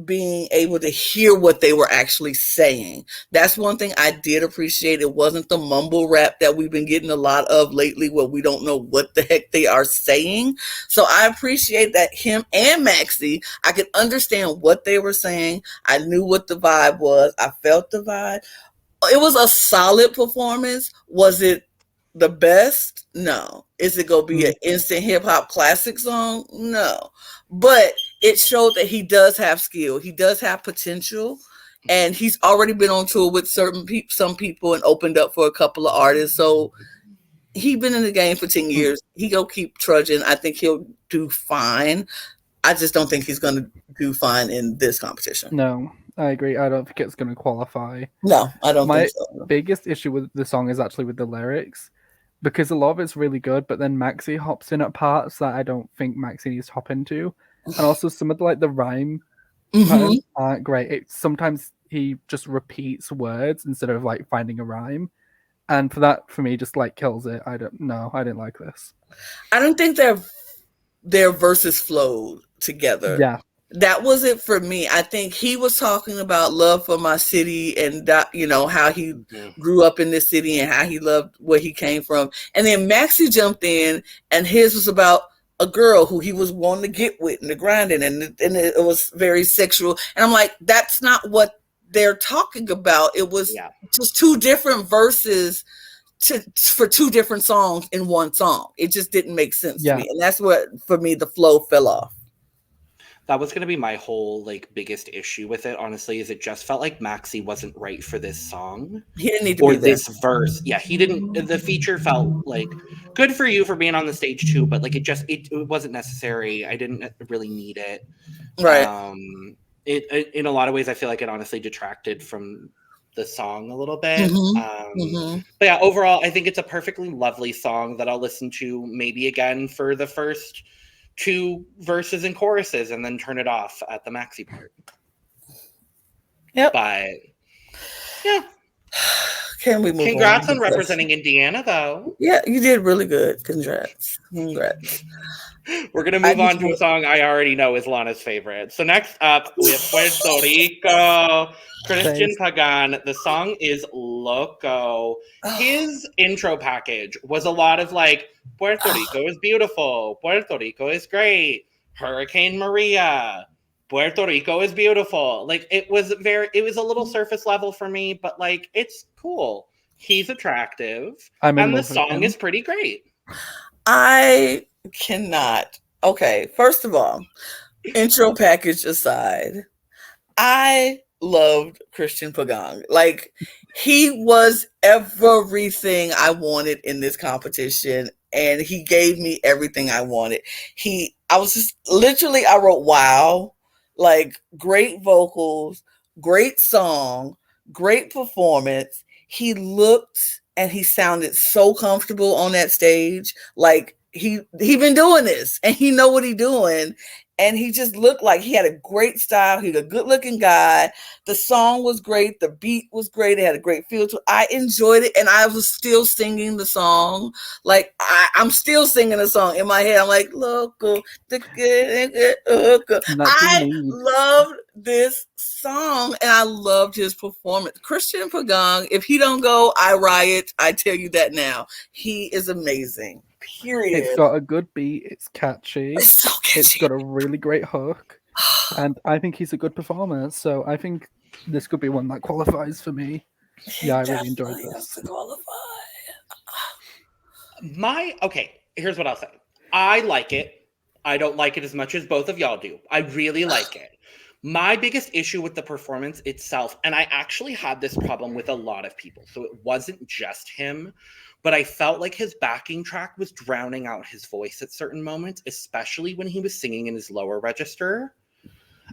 being able to hear what they were actually saying. That's one thing I did appreciate. It wasn't the mumble rap that we've been getting a lot of lately, where we don't know what the heck they are saying. So I appreciate that him and Maxie, I could understand what they were saying. I knew what the vibe was. I felt the vibe. It was a solid performance. Was it the best? No. Is it going to be an instant hip hop classic song? No. But it showed that he does have skill. He does have potential. And he's already been on tour with some people and opened up for a couple of artists. So he's been in the game for 10 years. He go keep trudging. I think he'll do fine. I just don't think he's going to do fine in this competition. No, I agree. I don't think it's going to qualify. No, I don't think so. My biggest issue with the song is actually with the lyrics, because a lot of it's really good, but then Maxie hops in at parts that I don't think Maxie needs to hop into. And also some of the rhyme parts aren't great. Sometimes he just repeats words instead of finding a rhyme. And for me, just kills it. I didn't like this. I don't think their verses flowed together. Yeah. That was it for me. I think he was talking about love for my city and how he grew up in this city and how he loved where he came from. And then Maxie jumped in and his was about a girl who he was wanting to get with and the grinding, and it was very sexual. And I'm like, that's not what they're talking about. It was just two different verses for two different songs in one song. It just didn't make sense to me. And that's what, for me, the flow fell off. That was going to be my whole biggest issue with it, honestly, is it just felt like Maxie wasn't right for this song. He didn't need to or be there. This verse. Yeah, he didn't. The feature felt like good for you for being on the stage too, but it wasn't necessary. I didn't really need it. Right. It in a lot of ways, I feel like it honestly detracted from the song a little bit. But yeah, overall, I think it's a perfectly lovely song that I'll listen to maybe again for the first 2 verses and choruses and then turn it off at the Maxie part. Yep. But yeah. Can we move Congrats on on representing Indiana, though. Yeah, you did really good. Congrats. We're going to move on to a song I already know is Lana's favorite. So next up, we have Puerto Rico, Christian Pagán. The song is Loko. His intro package was a lot of Puerto Rico is beautiful. Puerto Rico is great. Hurricane Maria. Puerto Rico is beautiful. It was a little surface level for me, but it's cool. He's attractive. And the song is pretty great. I cannot. Okay, first of all, intro package aside, I loved Christian Pagán. He was everything I wanted in this competition, and he gave me everything I wanted. I wrote wow. Great vocals, great song, great performance. He looked and he sounded so comfortable on that stage. He been doing this and he know what he doing. And he just looked like he had a great style. He's a good looking guy. The song was great. The beat was great. It had a great feel to it. I enjoyed it. And I was still singing the song. I'm still singing the song in my head. I'm like, Loko. I loved this song and I loved his performance. Christian Pagán, if he don't go, I riot. I tell you that now. He is amazing. Period. It's got a good beat. It's catchy. It's so catchy. It's got a really great hook. And I think he's a good performer. So I think this could be one that qualifies for me. Yeah, I really enjoyed this. Here's what I'll say. I like it. I don't like it as much as both of y'all do. I really like it. My biggest issue with the performance itself, and I actually had this problem with a lot of people, so it wasn't just him, but I felt like his backing track was drowning out his voice at certain moments, especially when he was singing in his lower register.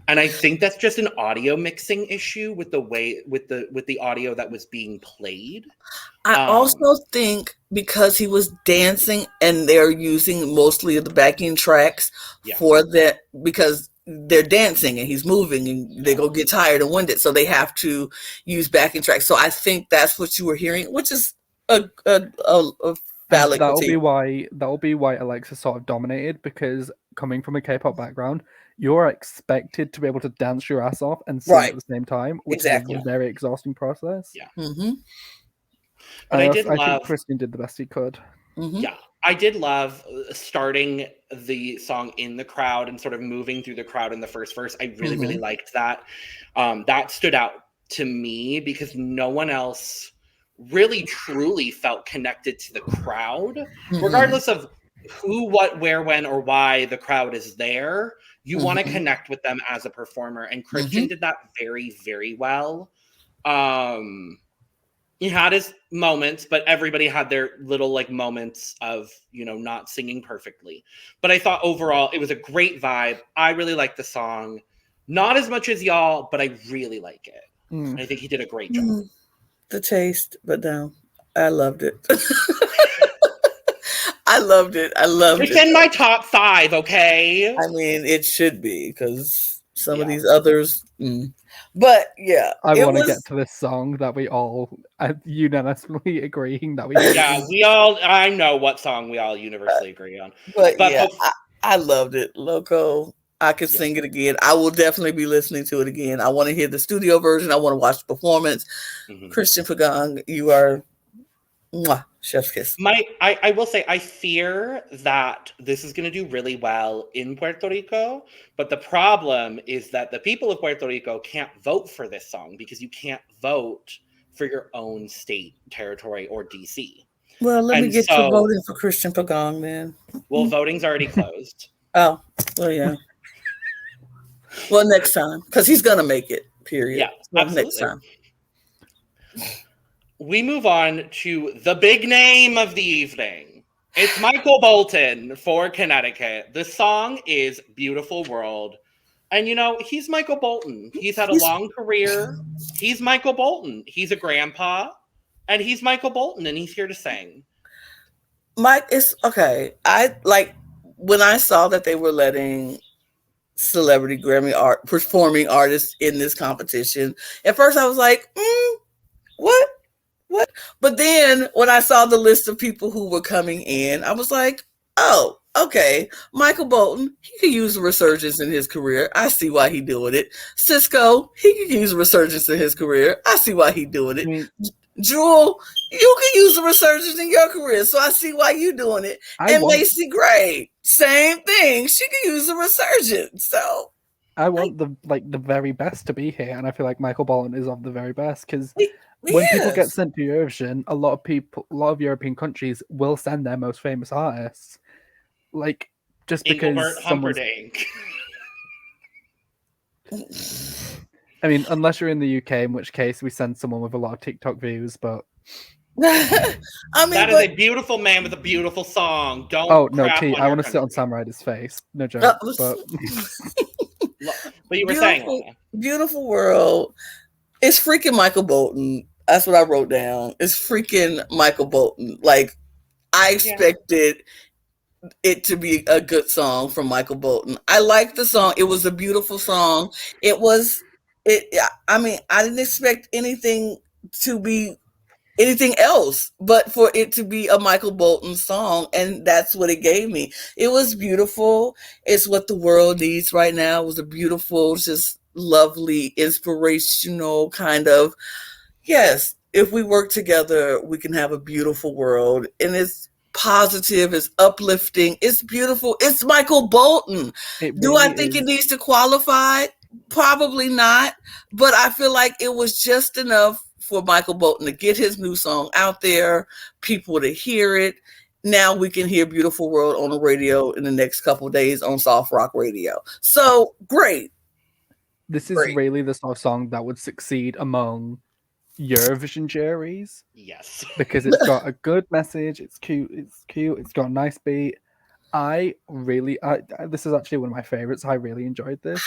And I think that's just an audio mixing issue with the way with the audio that was being played. I also think because he was dancing and they're using mostly the backing tracks for that, because they're dancing and he's moving and they go get tired and winded, so they have to use backing tracks. So I think that's what you were hearing, which is a valid. That'll be why Alexa sort of dominated, because coming from a K-pop background, you're expected to be able to dance your ass off and sing at the same time, which is a very exhausting process. Yeah. Mm-hmm. But I think Christian did the best he could. Mm-hmm. Yeah, I did love starting the song in the crowd and sort of moving through the crowd in the first verse. I really, really liked that. That stood out to me because no one else really truly felt connected to the crowd, regardless of who, what, where, when, or why the crowd is there. You want to connect with them as a performer, and Christian did that very, very well. He had his moments, but everybody had their little moments of, not singing perfectly. But I thought overall it was a great vibe. I really liked the song. Not as much as y'all, but I really like it. I think he did a great job. The taste, but no, I loved it. I loved it. It's in my top 5, okay? I mean, it should be, because some of these others. But yeah, I want to get to this song that we all unanimously agreeing that we. Yeah, we all. I know what song we all universally agree on. But yeah, I loved it. Loko. I could sing it again. I will definitely be listening to it again. I want to hear the studio version. I want to watch the performance. Christian Pagán, you are Mwah. Chef's kiss. I will say, I fear that this is going to do really well in Puerto Rico, but the problem is that the people of Puerto Rico can't vote for this song because you can't vote for your own state, territory, or DC. Well, let me get you voting for Christian Pagán, man. Well, voting's already closed. Oh, well, yeah. Well, next time, because he's going to make it, period. Yeah, well, absolutely. Next time. We move on to the big name of the evening. It's Michael Bolton for Connecticut. The song is Beautiful World. And, you know, he's Michael Bolton. He's had a long career. He's Michael Bolton. He's a grandpa. And he's Michael Bolton, and he's here to sing. Mike, it's okay. I like when I saw that they were letting celebrity performing artists in this competition. At first, I was like, what? But then when I saw the list of people who were coming in, I was like, oh, okay. Michael Bolton, he could use a resurgence in his career. I see why he's doing it. Cisco, he could use a resurgence in his career. I see why he's doing it. Jewel, you can use a resurgence in your career, so I see why you're doing it. Macy Gray, same thing. She can use a resurgence. So I want the very best to be here, and I feel like Michael Bolton is of the very best because when people get sent to Eurovision, a lot of European countries will send their most famous artists, like just because Humperdinck. I mean, unless you're in the UK, in which case we send someone with a lot of TikTok views, but I mean, that is a beautiful man with a beautiful song. Don't. Oh no, T! I want to sit on Sam Ryder's face. No joke. But you were saying, Beautiful World. It's freaking Michael Bolton. That's what I wrote down. It's freaking Michael Bolton. Like I expected it to be a good song from Michael Bolton. I liked the song. It was a beautiful song. I mean, I didn't expect anything else but for it to be a Michael Bolton song, and that's what it gave me. It was beautiful. It's what the world needs right now. It was a beautiful, just lovely, inspirational kind of, yes, if we work together, we can have a beautiful world. And it's positive, it's uplifting, it's beautiful. It's Michael Bolton. Do I think it needs to qualify? Probably not, but I feel like it was just enough for Michael Bolton to get his new song out there, people to hear it. Now we can hear Beautiful World on the radio in the next couple of days on Soft Rock Radio. So great. This is really the sort of song that would succeed among Eurovision juries. Yes. Because it's got a good message, it's cute, it's got a nice beat. This is actually one of my favorites. I really enjoyed this.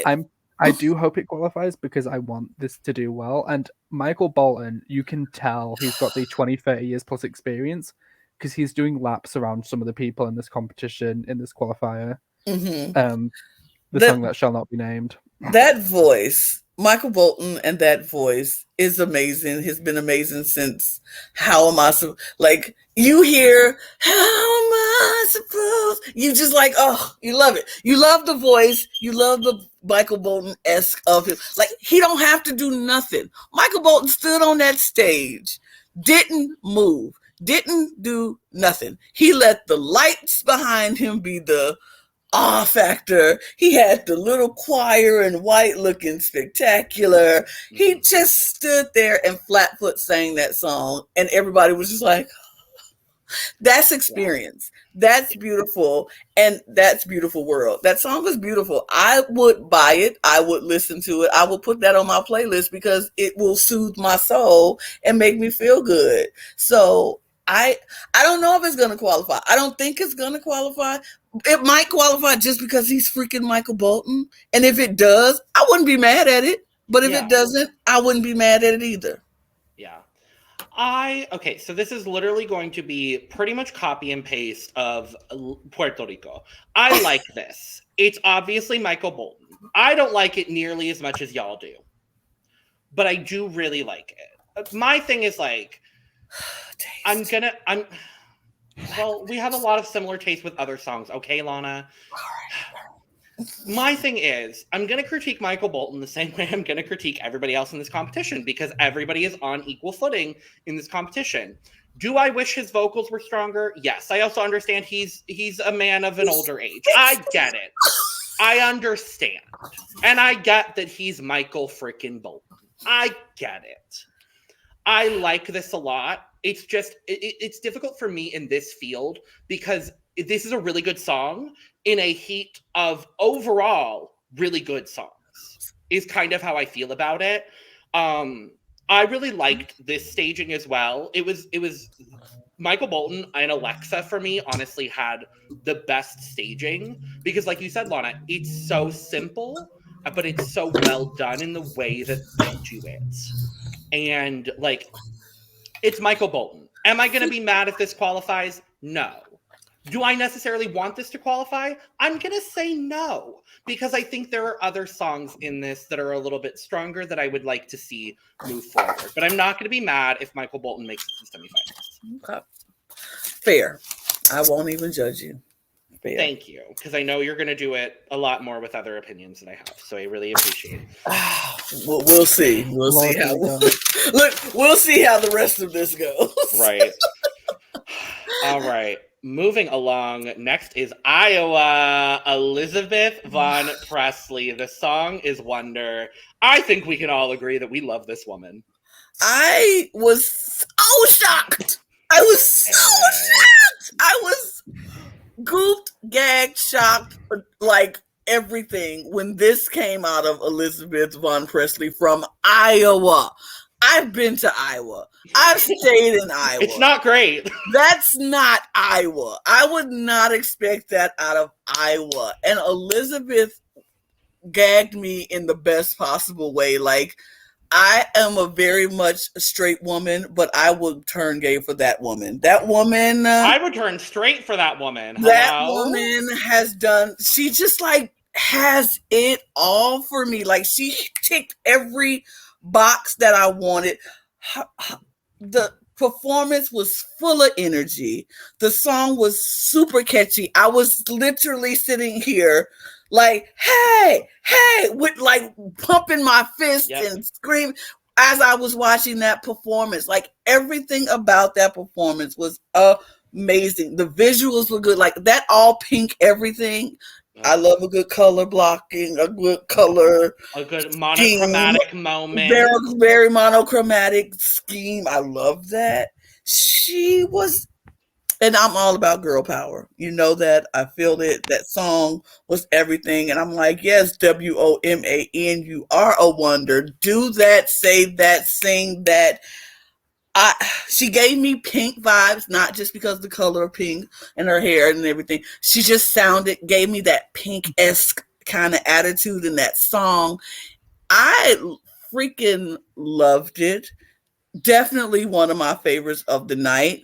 I loved it. I do hope it qualifies because I want this to do well. And Michael Bolton, you can tell he's got the 20, 30 years plus experience because he's doing laps around some of the people in this competition, in this qualifier. Mm-hmm. The song that shall not be named. That voice, Michael Bolton, and that voice is amazing. Has been amazing since How Am I Like you hear How Am I Supposed? You just like, oh, you love it. You love the voice. You love the Michael Bolton-esque of him. Like he don't have to do nothing. Michael Bolton stood on that stage, didn't move, didn't do nothing. He let the lights behind him be the awe factor. He had the little choir in white looking spectacular. He just stood there and flat-foot sang that song, and everybody was just like, that's experience. That's beautiful, and that's Beautiful World. That song was beautiful. I would buy it. I would listen to it. I will put that on my playlist because it will soothe my soul and make me feel good. So I don't know if it's going to qualify. I don't think it's going to qualify. It might qualify just because he's freaking Michael Bolton. And if it does, I wouldn't be mad at it. But if it doesn't, I wouldn't be mad at it either. Yeah. Okay, so this is literally going to be pretty much copy and paste of Puerto Rico. I like this. It's obviously Michael Bolton. I don't like it nearly as much as y'all do. But I do really like it. My thing is like, well, we have a lot of similar taste with other songs. Okay, Lana? My thing is, I'm going to critique Michael Bolton the same way I'm going to critique everybody else in this competition because everybody is on equal footing in this competition. Do I wish his vocals were stronger? Yes. I also understand he's a man of an older age. I get it. I understand. And I get that he's Michael freaking Bolton. I get it. I like this a lot. It's just, it's difficult for me in this field because this is a really good song in a heat of overall really good songs, is kind of how I feel about it. I really liked this staging as well. It was Michael Bolton and Alexa for me honestly had the best staging because like you said, Lana, it's so simple, but it's so well done in the way that they do it. And like, it's Michael Bolton. Am I going to be mad if this qualifies? No. Do I necessarily want this to qualify? I'm going to say no, because I think there are other songs in this that are a little bit stronger that I would like to see move forward. But I'm not going to be mad if Michael Bolton makes it to semifinals. Okay. Fair. I won't even judge you. Fair. Thank you, because I know you're going to do it a lot more with other opinions than I have. So I really appreciate it. We'll see. We'll see how. Look, we'll see how the rest of this goes. Right. All right. Moving along, next is Iowa, Alisabeth von Presley. The song is Wonder. I think we can all agree that we love this woman. I was so shocked. I was gooped, gagged, shocked, like everything when this came out of Alisabeth von Presley from Iowa. I've been to Iowa. I've stayed in Iowa. It's not great. That's not Iowa. I would not expect that out of Iowa. And Alisabeth gagged me in the best possible way. Like, I am a very much a straight woman, but I would turn gay for that woman. That woman. I would turn straight for that woman. That woman has done, she just like has it all for me. Like, she ticked every box that I wanted. The performance was full of energy. The song was super catchy. I was literally sitting here like, hey, with like pumping my fist and screaming as I was watching that performance. Like, everything about that performance was amazing. The visuals were good. Like, that all pink everything. I love a good color blocking, a good monochromatic moment. Very, very monochromatic scheme. I love that. She was, and I'm all about girl power. You know that. I feel it. That song was everything. And I'm like, yes, WOMAN, you are a wonder. Do that, say that, sing that. She gave me Pink vibes, not just because of the color of pink and her hair and everything. She just gave me that Pink-esque kind of attitude in that song. I freaking loved it. Definitely one of my favorites of the night.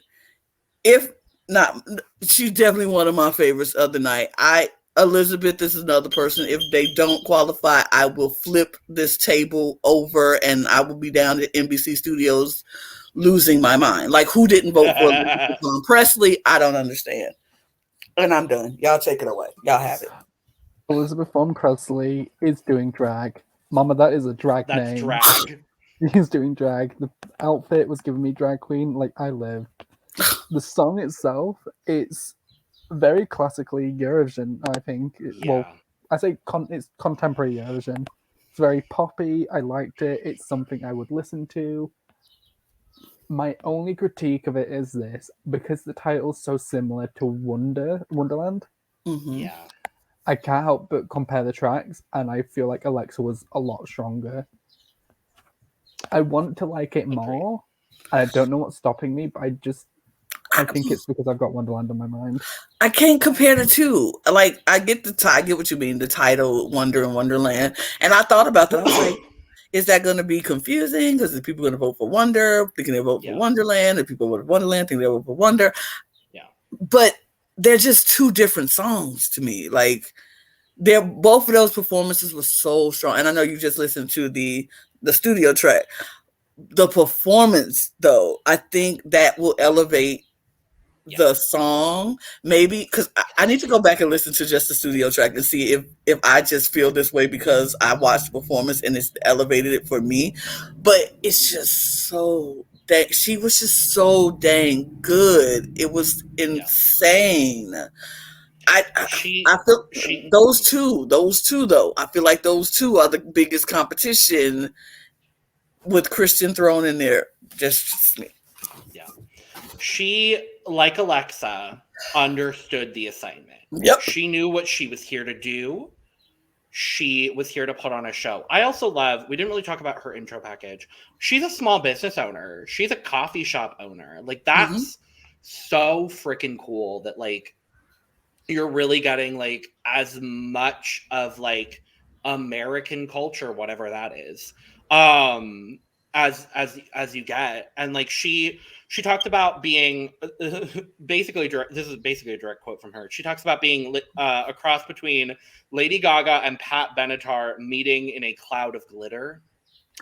If not, she's definitely one of my favorites of the night. Alisabeth, this is another person. If they don't qualify, I will flip this table over and I will be down at NBC Studios losing my mind. Like, who didn't vote for Elizabeth von Presley? I don't understand. And I'm done. Y'all take it away. Y'all have it. Alisabeth von Presley is doing drag. Mama, that is a drag name. That's drag. He's doing drag. The outfit was giving me drag queen. Like, I live. The song itself, it's very classically Eurovision, I think. Well, I say it's contemporary Eurovision. It's very poppy. I liked it. It's something I would listen to. My only critique of it is this, because the title's so similar to Wonderland. Mm-hmm. Yeah. I can't help but compare the tracks, and I feel like Alexa was a lot stronger. I want to like it more. I don't know what's stopping me, but I think it's because I've got Wonderland on my mind. I can't compare the two. Like, I get what you mean, the title, Wonder and Wonderland. And I thought about that. I was like, is that going to be confusing? Because the people going to vote for Wonder, thinking they vote for Wonderland, and people vote for Wonderland, thinking they vote for Wonder. Yeah. But they're just two different songs to me. Like, both of those performances were so strong. And I know you just listened to the studio track. The performance, though, I think that will elevate the song, maybe because I need to go back and listen to just the studio track and see if I just feel this way because I watched the performance and it's elevated it for me. But it's just so that she was just so dang good. It was insane. I feel those two though. I feel like those two are the biggest competition with Christian thrown in there. Just me. Yeah. She, like Alexa, understood the assignment. Yep. She knew what she was here to do. She was here to put on a show. I also love, we didn't really talk about her intro package. She's a small business owner. She's a coffee shop owner. Like, that's so freaking cool that, like, you're really getting, like, as much of, like, American culture, whatever that is, as you get. And, like, she talked about being basically this is basically a direct quote from her. She talks about being a cross between Lady Gaga and Pat Benatar meeting in a cloud of glitter.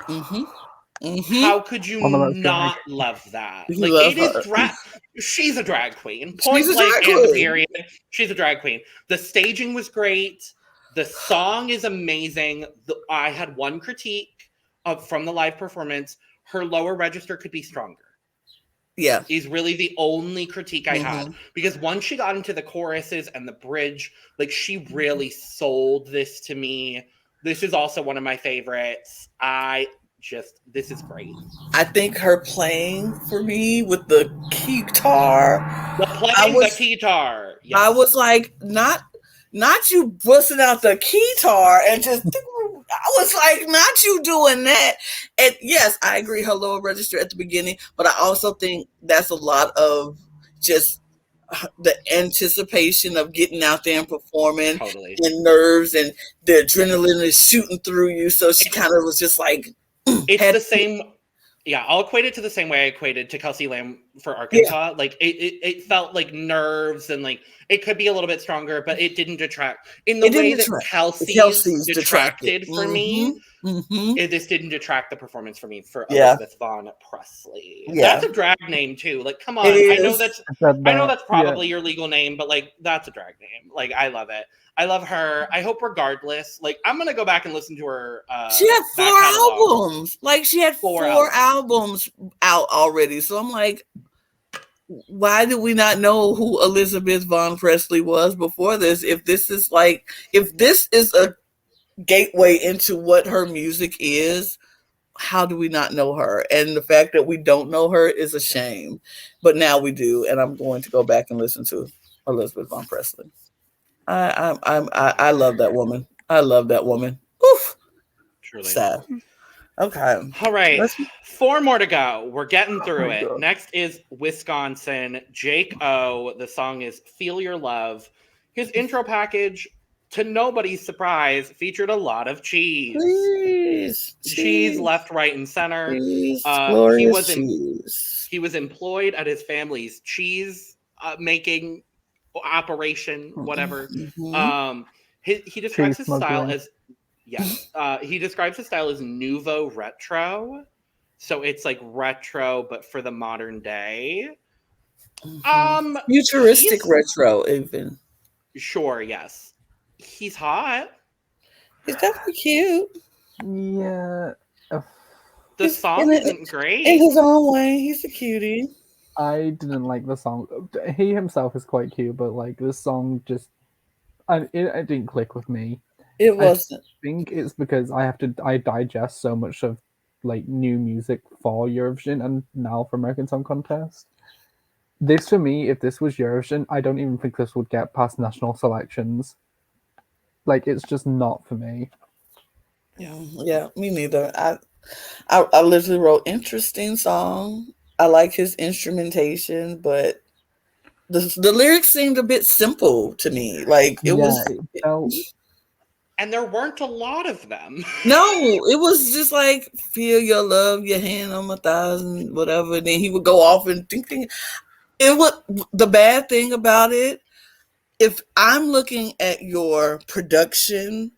How could you not love that? Like, it is drag. She's a drag queen. Point blank and period. She's a drag queen. The staging was great. The song is amazing. I had one critique from the live performance. Her lower register could be stronger. Yeah. Is really the only critique I had. Because once she got into the choruses and the bridge, like, she really sold this to me. This is also one of my favorites. This is great. I think her playing for me with the keytar. The keytar. Yes. I was like, not you busting out the keytar and just I was like, not you doing that. And yes, I agree, her lower register at the beginning, but I also think that's a lot of just the anticipation of getting out there and performing, and nerves, and the adrenaline is shooting through you. So she kind of was just like, it's the same. Yeah, I'll equate it to the same way I equated to Kelsey Lamb for Arkansas. Yeah. Like, it felt like nerves, and like it could be a little bit stronger, but it didn't detract in the way that Kelsey's detracted for me. This didn't detract the performance for me for Alisabeth Vaughn Presley. Yeah. That's a drag name too. Like, come on, I know that's probably your legal name, but like, that's a drag name. Like, I love it. I love her. I hope regardless, like, I'm going to go back and listen to her. She had 4 albums. Like, she had 4 albums out already. So I'm like, why did we not know who Alisabeth Vaughn Presley was before this? If this is a gateway into what her music is, how do we not know her? And the fact that we don't know her is a shame. But now we do. And I'm going to go back and listen to Alisabeth Vaughn Presley. I love that woman. I love that woman. Oof. Truly. Sad. Okay. All right. 4 more to go. We're getting through it. God. Next is Wisconsin. Jake O. The song is Feel Your Love. His intro package, to nobody's surprise, featured a lot of cheese. Cheese left, right, and center. He was employed at his family's cheese making operation, whatever. He describes his style as he describes his style as nouveau retro, so it's like retro but for the modern day. Futuristic retro, even. Sure, yes. He's hot. He's definitely cute. Yeah. The song isn't great in his own way. He's a cutie. I didn't like the song. He himself is quite cute, but like this song just, it didn't click with me. It wasn't. I think it's because I digest so much of like new music for Eurovision and now for American Song Contest. This for me, if this was Eurovision, I don't even think this would get past national selections. Like, it's just not for me. Yeah, me neither. I literally wrote interesting song. I like his instrumentation, but the lyrics seemed a bit simple to me. Like, it was... And there weren't a lot of them. No, it was just like, feel your love, your hand on 1,000, whatever. And then he would go off and think. It was the bad thing about it. If I'm looking at your production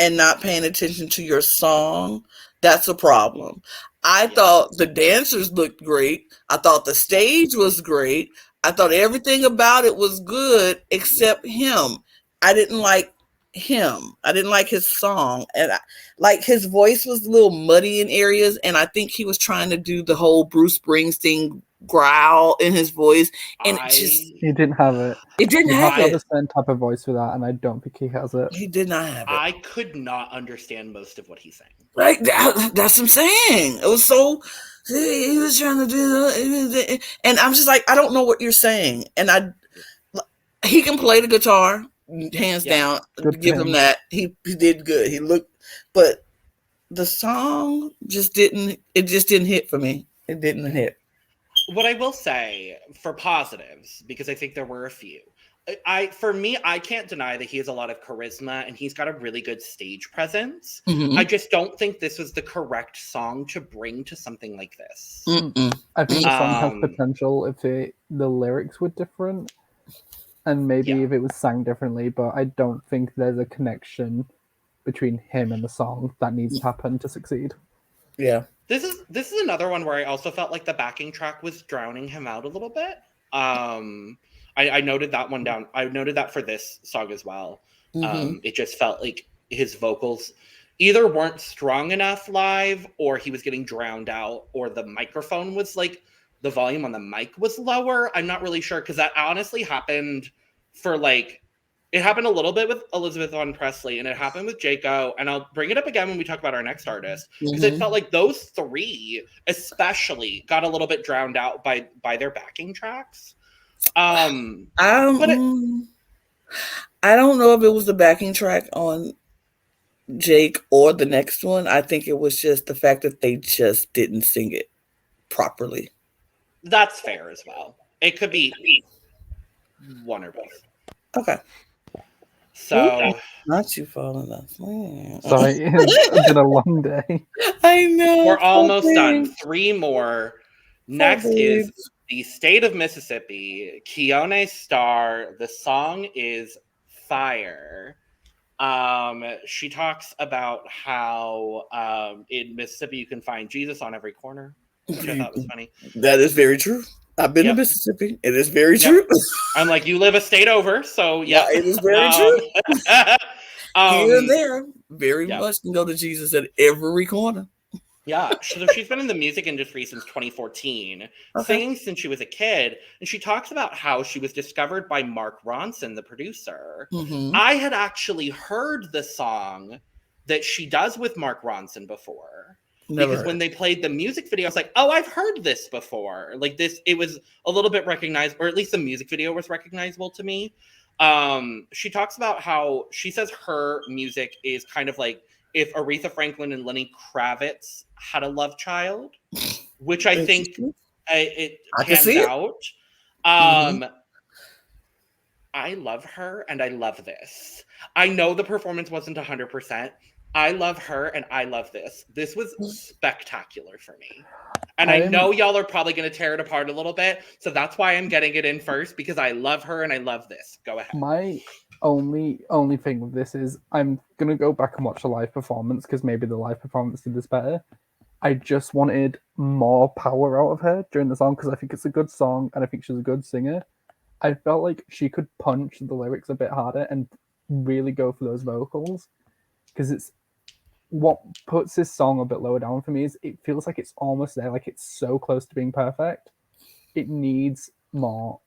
and not paying attention to your song, that's a problem. I thought the dancers looked great. I thought the stage was great. I thought everything about it was good except him. I didn't like him. I didn't like his song, and like his voice was a little muddy in areas, and I think he was trying to do the whole Bruce Springsteen growl in his voice, and he didn't have it. It didn't have to it. have a certain type of voice for that, and I don't think he has it. He did not have it. I could not understand most of what he's saying. Like that's what I'm saying. It was so he was trying to do that, and I'm just like, I don't know what you're saying, and he can play the guitar. Hands down, give him that. He did good. He looked, but the song just didn't. It just didn't hit for me. It didn't hit. What I will say for positives, because I think there were a few. For me, I can't deny that he has a lot of charisma and he's got a really good stage presence. Mm-hmm. I just don't think this was the correct song to bring to something like this. Mm-mm. I think the song has potential if the lyrics were different. And maybe if it was sang differently, but I don't think there's a connection between him and the song that needs to happen to succeed. Yeah. This is another one where I also felt like the backing track was drowning him out a little bit. I noted that one down. I noted that for this song as well. Mm-hmm. It just felt like his vocals either weren't strong enough live, or he was getting drowned out, or the microphone was like, the volume on the mic was lower. I'm not really sure, because that honestly happened it happened a little bit with Alisabeth on Presley, and it happened with Jaco, and I'll bring it up again when we talk about our next artist, because it felt like those three especially got a little bit drowned out by their backing tracks. I don't know if it was the backing track on Jake or the next one. I think it was just the fact that they just didn't sing it properly. That's fair as well. It could be one or both. Okay. So, not you falling asleep. Sorry, it's been a long day. I know. We're almost done. 3 more. Next is the state of Mississippi. Keyone, Starr. The song is Fire. She talks about how in Mississippi you can find Jesus on every corner, which I thought was funny. That is very true. I've been to Mississippi. It is very true. I'm like, you live a state over, so yeah. It is very true. Here and there, very Yeah. much can go to Jesus at every corner. Yeah, so she's been in the music industry since 2014, singing since she was a kid, and she talks about how she was discovered by Mark Ronson, the producer. Mm-hmm. I had actually heard the song that she does with Mark Ronson before. Because when they played the music video, I was like, oh, I've heard this before. Like this, it was a little bit recognized, or at least the music video was recognizable to me. She talks about how she says her music is kind of like if Aretha Franklin and Lenny Kravitz had a love child, which I think it pans out. I love her and I love this. I know the performance wasn't 100%. I love her and I love this. This was spectacular for me. And I know y'all are probably going to tear it apart a little bit. So that's why I'm getting it in first, because I love her and I love this. Go ahead. My only thing with this is I'm going to go back and watch the live performance, because maybe the live performance did this better. I just wanted more power out of her during the song, because I think it's a good song and I think she's a good singer. I felt like she could punch the lyrics a bit harder and really go for those vocals, because it's what puts this song a bit lower down for me is it feels like it's almost there, like it's so close to being perfect. It needs more,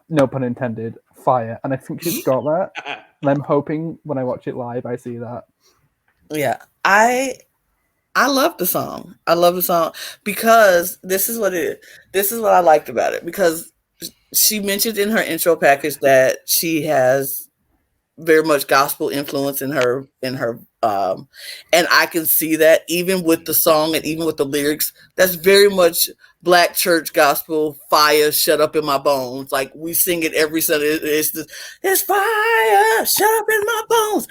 no pun intended, fire, and I think she's got that. And I'm hoping when I watch it live, I see that. Yeah, I love the song. I love the song because this is what I liked about it, because she mentioned in her intro package that she has very much gospel influence in her and I can see that even with the song and even with the lyrics, that's very much Black church gospel. Fire shut up in my bones, like we sing it every Sunday. It's fire shut up in my bones,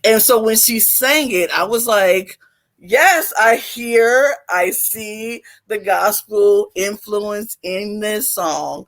and so when she sang it, I was like, yes, I see the gospel influence in this song.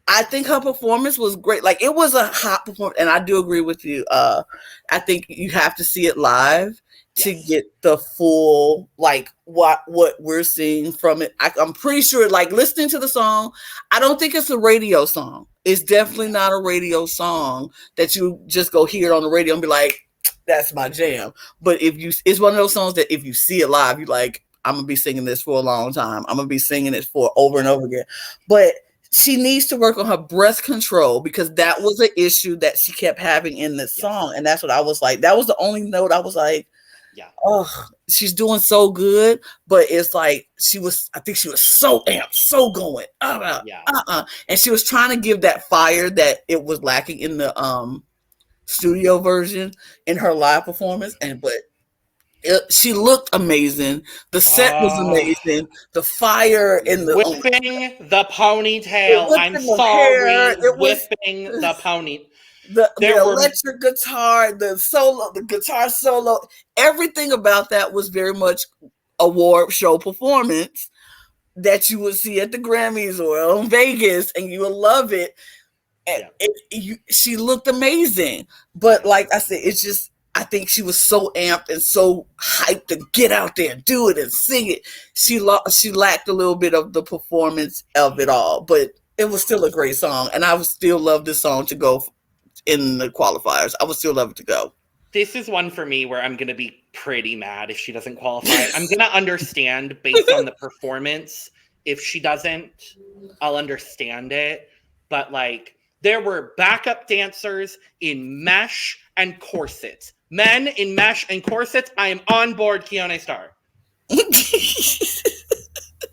I think her performance was great. Like, it was a hot performance, and I do agree with you. I think you have to see it live, to get the full, like, what we're seeing from it. I'm pretty sure, like, listening to the song, I don't think it's a radio song. It's definitely not a radio song that you just go hear it on the radio and be like, that's my jam. But it's one of those songs that if you see it live, you're like, I'm gonna be singing this for a long time. I'm gonna be singing it for over and over again. But she needs to work on her breath control, because that was an issue that she kept having in this song. And that's what I was like. That was the only note I was like, oh, she's doing so good. But it's like I think she was so amped, so going. And she was trying to give that fire that it was lacking in the studio version in her live performance. She looked amazing. The set was amazing. The fire in the whipping the ponytail. I'm sorry, whipping the pony. The electric guitar, the guitar solo, everything about that was very much award show performance that you would see at the Grammys or in Vegas, and you will love it. And she looked amazing. But like I said, it's just, I think she was so amped and so hyped to get out there and do it and sing it. She lacked a little bit of the performance of it all, but it was still a great song. And I would still love this song to go in the qualifiers. I would still love it to go. This is one for me where I'm going to be pretty mad if she doesn't qualify. I'm going to understand based on the performance. If she doesn't, I'll understand it. But like, there were backup dancers in mesh and corsets. Men in mesh and corsets, I am on board Keyone Starr.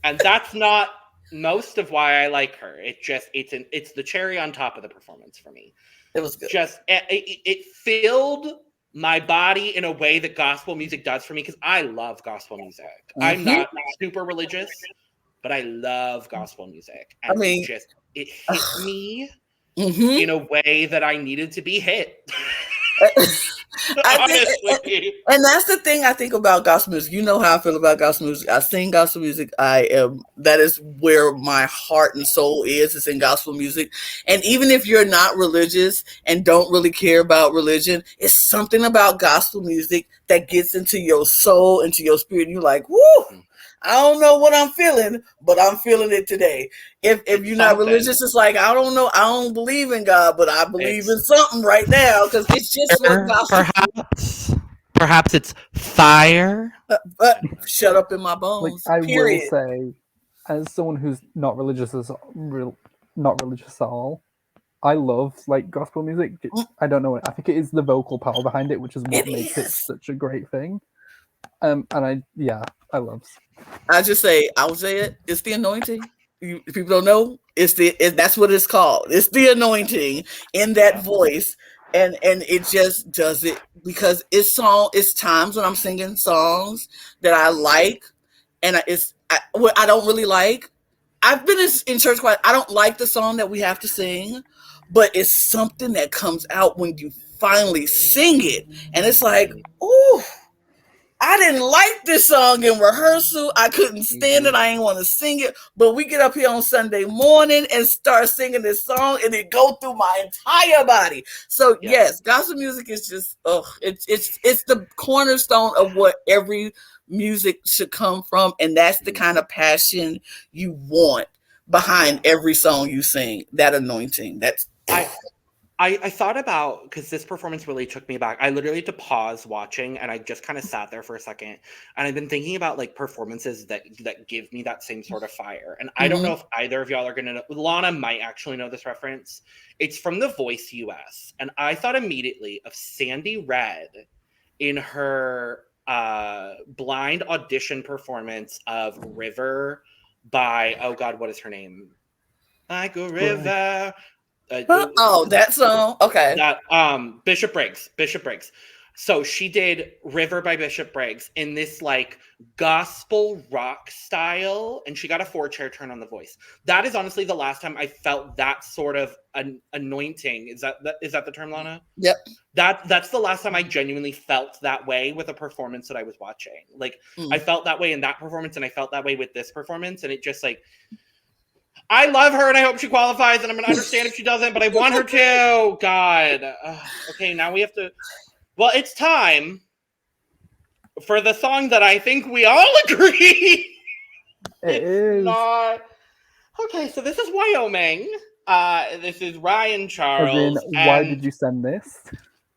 And that's not most of why I like her. It's the cherry on top of the performance for me. It was good. It filled my body in a way that gospel music does for me, because I love gospel music. Mm-hmm. I'm not super religious, but I love gospel music. And it hit me in a way that I needed to be hit. And that's the thing I think about gospel music. You know how I feel about gospel music. I sing gospel music. That is where my heart and soul is in gospel music. And even if you're not religious and don't really care about religion, it's something about gospel music that gets into your soul, into your spirit. And you're like, woo, I don't know what I'm feeling, but I'm feeling it today. If you're not religious, it's like, I don't know, I don't believe in God, but I believe in something right now, because it's just what gospel. Perhaps it's fire. But shut up in my bones. Like, I will say, as someone who's not religious at all, I love like gospel music. I don't know. I think it is the vocal power behind it, which is what makes it such a great thing. And I love. I'll say it. It's the anointing. People don't know. That's what it's called. It's the anointing in that voice, and it just does it, because it's times when I'm singing songs that I like, and I don't really like. I've been in church quite. I don't like the song that we have to sing, but it's something that comes out when you finally sing it, and it's like, ooh. I didn't like this song in rehearsal. I couldn't stand it. I didn't want to sing it. But we get up here on Sunday morning and start singing this song, and it go through my entire body. So yes, gospel music is just it's the cornerstone of what every music should come from, and that's the kind of passion you want behind every song you sing. That anointing. I thought about, because this performance really took me back. I literally had to pause watching, and I just kind of sat there for a second. And I've been thinking about like performances that give me that same sort of fire. And I don't know if either of y'all are gonna know. Lana might actually know this reference. It's from The Voice US, and I thought immediately of Sandy Red in her blind audition performance of River by, oh God, what is her name? Like a river. That song. Okay. That Bishop Briggs. So she did River by Bishop Briggs in this like gospel rock style, and she got a 4-chair turn on The Voice. That is honestly the last time I felt that sort of an anointing. Is that the term, Lana? Yep. That's the last time I genuinely felt that way with a performance that I was watching. Like I felt that way in that performance, and I felt that way with this performance, and it just like, I love her, and I hope she qualifies, and I'm going to understand if she doesn't, but I want her to. God. Okay, now we have to... Well, it's time for the song that I think we all agree. It is. Not... Okay, so this is Wyoming. This is Ryan As Charles. in, why did you send this?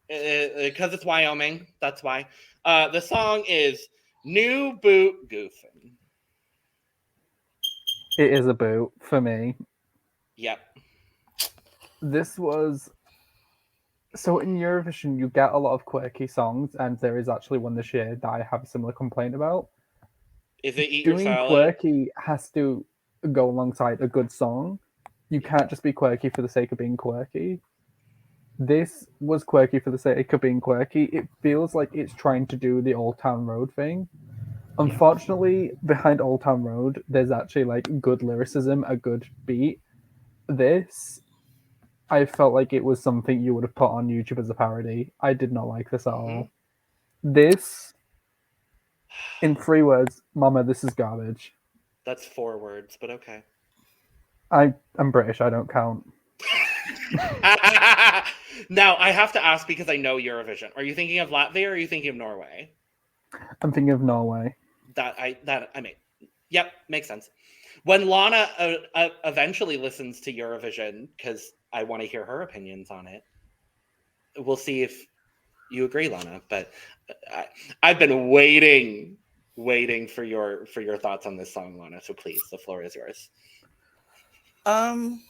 Because it's Wyoming. That's why. The song is New Boot Goofin. It is a boot for me. Yep. This was... So in Eurovision, you get a lot of quirky songs, and there is actually one this year that I have a similar complaint about. Is it Eat Your Doing Salad? quirky has to go alongside a good song. You can't just be quirky for the sake of being quirky. This was quirky for the sake of being quirky. It feels like it's trying to do the Old Town Road thing. Unfortunately, behind Old Town Road, there's actually like good lyricism, a good beat. This, I felt like it was something you would have put on YouTube as a parody. I did not like this at all. This, in 3 words, Mama, this is garbage. That's 4 words, but okay. I'm British, I don't count. Now, I have to ask because I know Eurovision. Are you thinking of Latvia or are you thinking of Norway? I'm thinking of Norway. Yep, makes sense. When Lana eventually listens to Eurovision, because I want to hear her opinions on it, we'll see if you agree, Lana. But I've been waiting for your thoughts on this song, Lana. So please, the floor is yours. I'm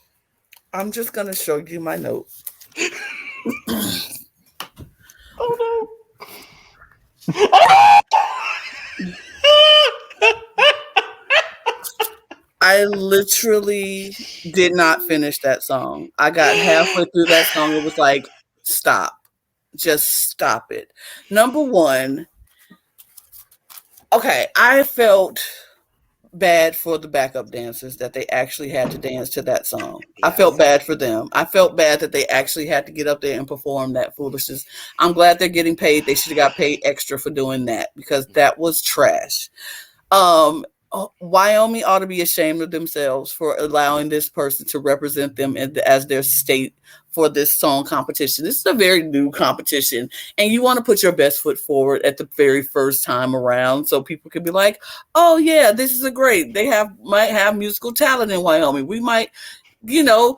just gonna show you my note. Oh no! I literally did not finish that song. I got halfway through that song. It was like, stop. Just stop it. Number one, okay, I felt bad for the backup dancers that they actually had to dance to that song. Yes. I felt bad for them. I felt bad that they actually had to get up there and perform that foolishness. I'm glad they're getting paid. They should have got paid extra for doing that because that was trash. Wyoming ought to be ashamed of themselves for allowing this person to represent them as their state for this song competition. This is a very new competition, and you want to put your best foot forward at the very first time around so people can be like, oh yeah, this is they might have musical talent in Wyoming. We might,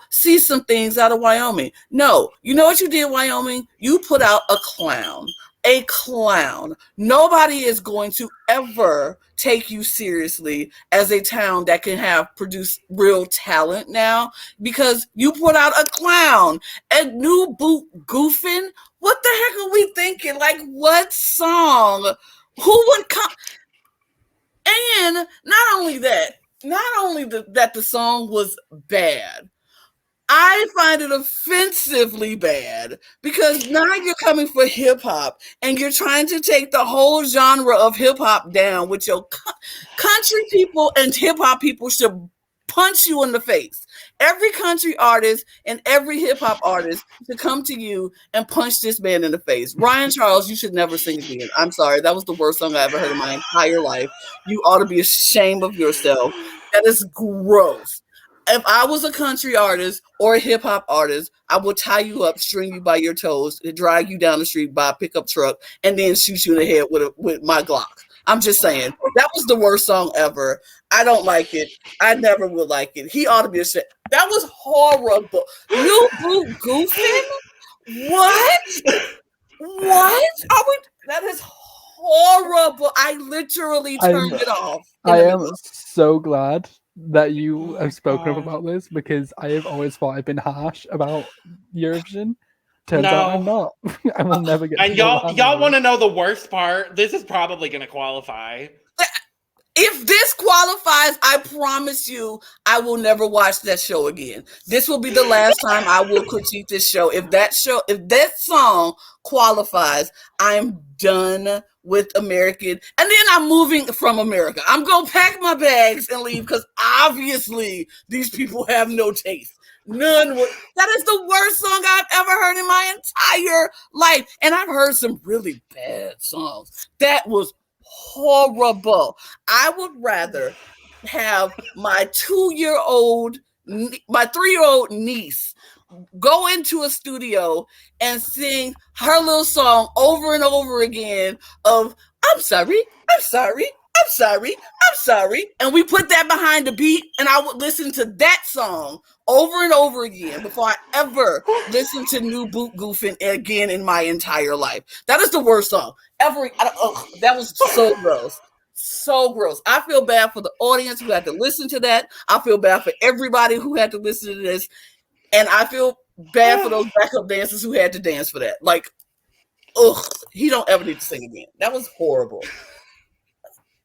see some things out of Wyoming. No, you know what you did, Wyoming? You put out a clown. A clown. Nobody is going to ever take you seriously as a town that can produce real talent now because you put out a clown. A New Boot Goofin? What the heck are we thinking? Like, what song? Who would come? And not only that the song was bad, I find it offensively bad because now you're coming for hip hop and you're trying to take the whole genre of hip hop down with your country people, and hip hop people should punch you in the face. Every country artist and every hip hop artist should come to you and punch this man in the face. Ryan Charles, you should never sing again. I'm sorry. That was the worst song I ever heard in my entire life. You ought to be ashamed of yourself. That is gross. If I was a country artist or a hip hop artist, I would tie you up, string you by your toes, and drag you down the street by a pickup truck, and then shoot you in the head with my Glock. I'm just saying, that was the worst song ever. I don't like it. I never would like it. He ought to be ashamed. That was horrible. New Boot Goofin? What? That is horrible. I literally turned it off. I am so glad that you have spoken up about this because I have always thought I've been harsh about Eurovision. Turns out I'm not. I will never get. And y'all want to know the worst part? This is probably going to qualify. If this qualifies, I promise you, I will never watch that show again. This will be the last time I will critique this show. If that song qualifies, I'm done with American. And then I'm moving from America. I'm going to pack my bags and leave because obviously these people have no taste. None. That is the worst song I've ever heard in my entire life. And I've heard some really bad songs. That was horrible. I would rather have my 3-year-old niece go into a studio and sing her little song over and over again of I'm sorry, I'm sorry, I'm sorry, I'm sorry. And we put that behind the beat, and I would listen to that song over and over again before I ever listened to New Boot Goofin again in my entire life. That is the worst song ever. That was so gross. So gross. I feel bad for the audience who had to listen to that. I feel bad for everybody who had to listen to this. And I feel bad for those backup dancers who had to dance for that. Like, he don't ever need to sing again. That was horrible.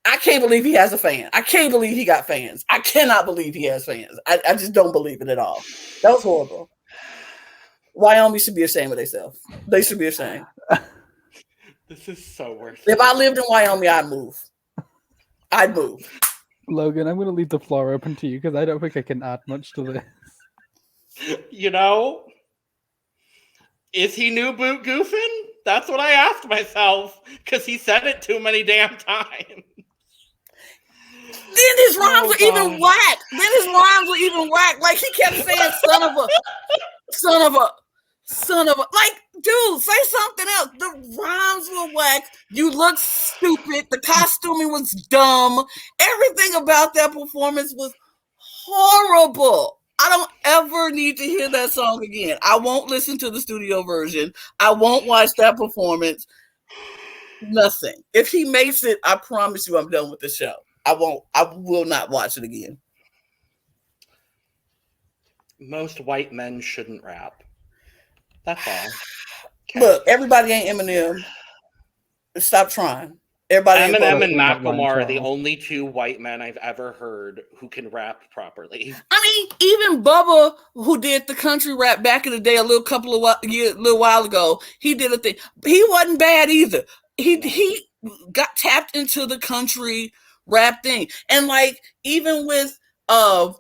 I can't believe he has a fan. I can't believe he got fans. I cannot believe he has fans. I just don't believe it at all. That was horrible. Wyoming should be ashamed of themselves. They should be ashamed. This is so worse. If I lived in Wyoming, I'd move. Logan, I'm going to leave the floor open to you because I don't think I can add much to this. You know, is he New Boot Goofin? That's what I asked myself because he said it too many damn times. Then his rhymes were even whack. Like he kept saying son of a. Like, dude, say something else. The rhymes were whack. You look stupid. The costuming was dumb. Everything about that performance was horrible. I don't ever need to hear that song again. I won't listen to the studio version. I won't watch that performance. Nothing. If he makes it, I promise you I'm done with the show. I will not watch it again. Most white men shouldn't rap. That's all. Okay. Look, everybody ain't Eminem. Stop trying. Everybody Eminem and Macklemore are the only two white men I've ever heard who can rap properly. I mean, even Bubba, who did the country rap back in the day, a little while ago, he did a thing. He wasn't bad either. He got tapped into the country rap thing, and like even with Florida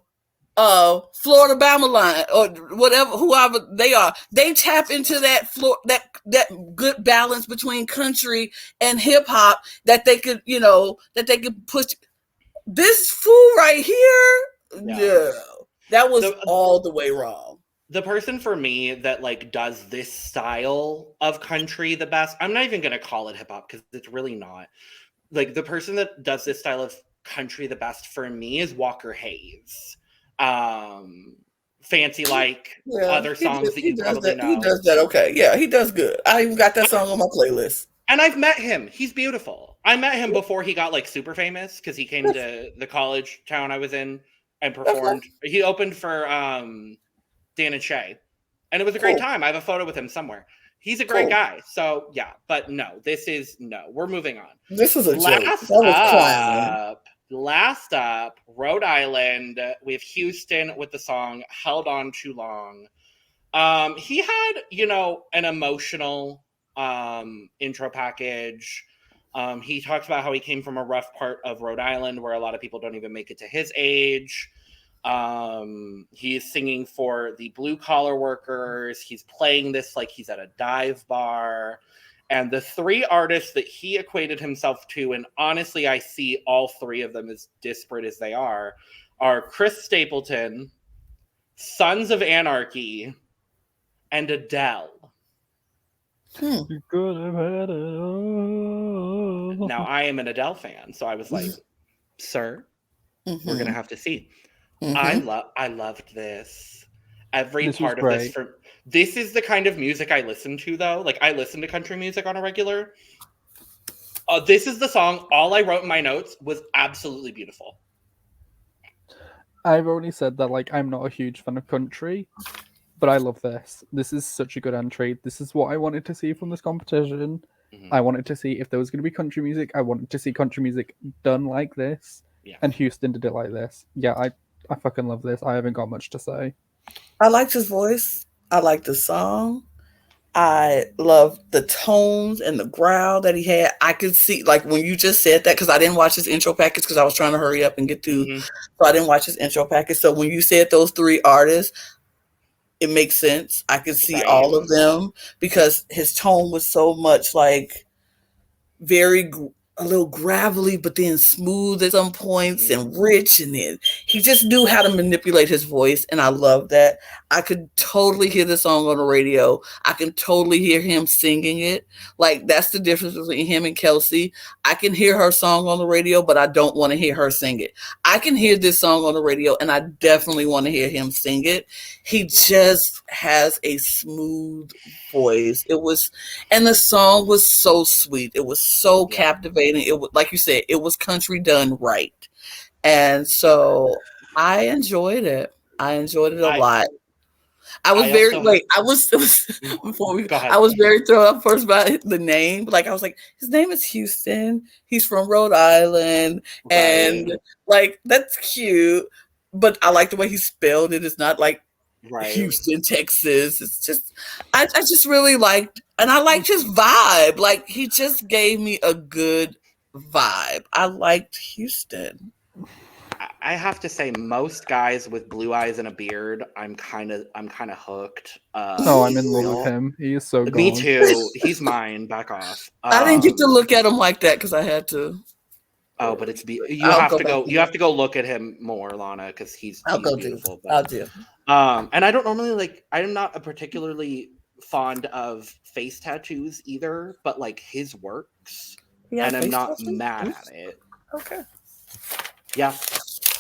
Bama Line or whatever, whoever they are, they tap into that that good balance between country and hip hop that they could push. This fool right here, no, that was all the way wrong. The person for me that like does this style of country the best, I'm not even gonna call it hip hop because it's really not. Like the person that does this style of country the best for me is Walker Hayes. Fancy like other songs that you probably know. He does that okay. Yeah, he does good. I even got that song on my playlist. And I've met him. He's beautiful. I met him before he got like super famous because he came to the college town I was in and performed. He opened for Dan and Shay. And it was a great time. I have a photo with him somewhere. He's a great guy. So yeah, but no, we're moving on. This is a joke. Last up, Rhode Island. We have Hueston with the song Held On Too Long. He had, an emotional intro package. He talks about how he came from a rough part of Rhode Island where a lot of people don't even make it to his age. He is singing for the blue collar workers. He's playing this like he's at a dive bar. And the three artists that he equated himself to, and honestly, I see all three of them as disparate as they are Chris Stapleton, Sons of Anarchy, and Adele. You could have had it all. Now, I am an Adele fan, so I was like, sir, we're going to have to see. I loved this. Every part of this. This is the kind of music I listen to, though. Like, I listen to country music on a regular. This is the song. All I wrote in my notes was absolutely beautiful. I've already said that, like, I'm not a huge fan of country, but I love this. This is such a good entry. This is what I wanted to see from this competition. I wanted to see if there was going to be country music. I wanted to see country music done like this. Yeah. And Hueston did it like this. Yeah, I fucking love this. I haven't got much to say. I liked his voice. I liked the song. I love the tones and the growl that he had. I could see, like, when you just said that, because I didn't watch his intro package because I was trying to hurry up and get to, so I didn't watch his intro package. So when you said those three artists, it makes sense. I could see all of them because his tone was so much like very, a little gravelly, but then smooth at some points and rich. And then he just knew how to manipulate his voice. And I love that. I could totally hear the song on the radio. I can totally hear him singing it. Like, that's the difference between him and Kelsey. I can hear her song on the radio, but I don't want to hear her sing it. I can hear this song on the radio, and I definitely want to hear him sing it. He just has a smooth voice. And the song was so sweet. It was so captivating. It was, like you said, it was country done right. And so I enjoyed it. I enjoyed it a lot. I was very thrown up first by the name. Like, I was like, his name is Hueston. He's from Rhode Island. Right. And like, that's cute. But I like the way he spelled it. It's not like Houston, Texas. It's just, I just really liked, and I liked his vibe. Like, he just gave me a good vibe. I liked Hueston. I have to say, most guys with blue eyes and a beard, I'm kind of hooked. I'm in love with him. He is so good. Me too. He's mine. Back off. I didn't get to look at him like that because I had to. Oh, but you have to go look at him more, Lana, because he's beautiful. I'll do. And I don't normally I'm not a particularly fond of face tattoos either, but like his works, and I'm not mad at it. Okay. Yeah,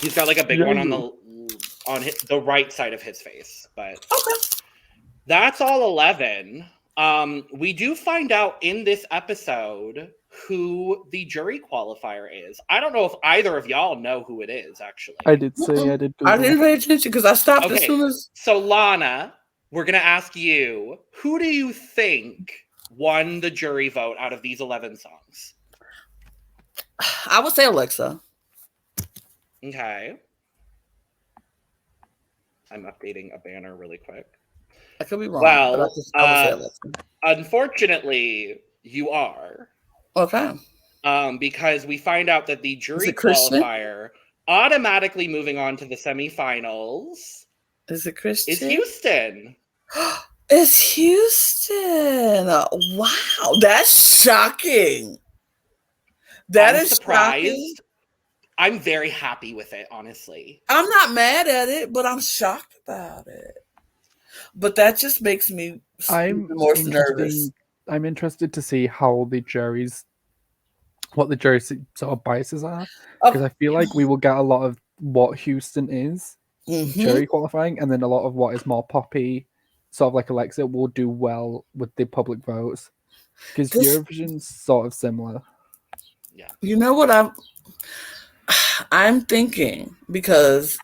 he's got like a big one on the right side of his face, but that's all 11. We do find out in this episode who the jury qualifier is. I don't know if either of y'all know who it is, actually. I did say I did. I didn't pay attention because I stopped as soon as. So Lana, we're gonna ask you, who do you think won the jury vote out of these 11 songs? I would say Alexa. Okay. I'm updating a banner really quick. I could be wrong. Well, unfortunately, you are. Okay. Because we find out that the jury qualifier automatically moving on to the semifinals is it Christian? Is Hueston. It's Hueston. Wow, that's shocking. I'm surprised. Shocking. I'm very happy with it, honestly. I'm not mad at it, but I'm shocked about it. But that just makes me more nervous. I'm interested to see what the jury's sort of biases are, because I feel like we will get a lot of what Hueston is jury qualifying, and then a lot of what is more poppy, sort of like Alexa, will do well with the public votes, because Eurovision's sort of similar. Yeah, you know what I'm thinking, because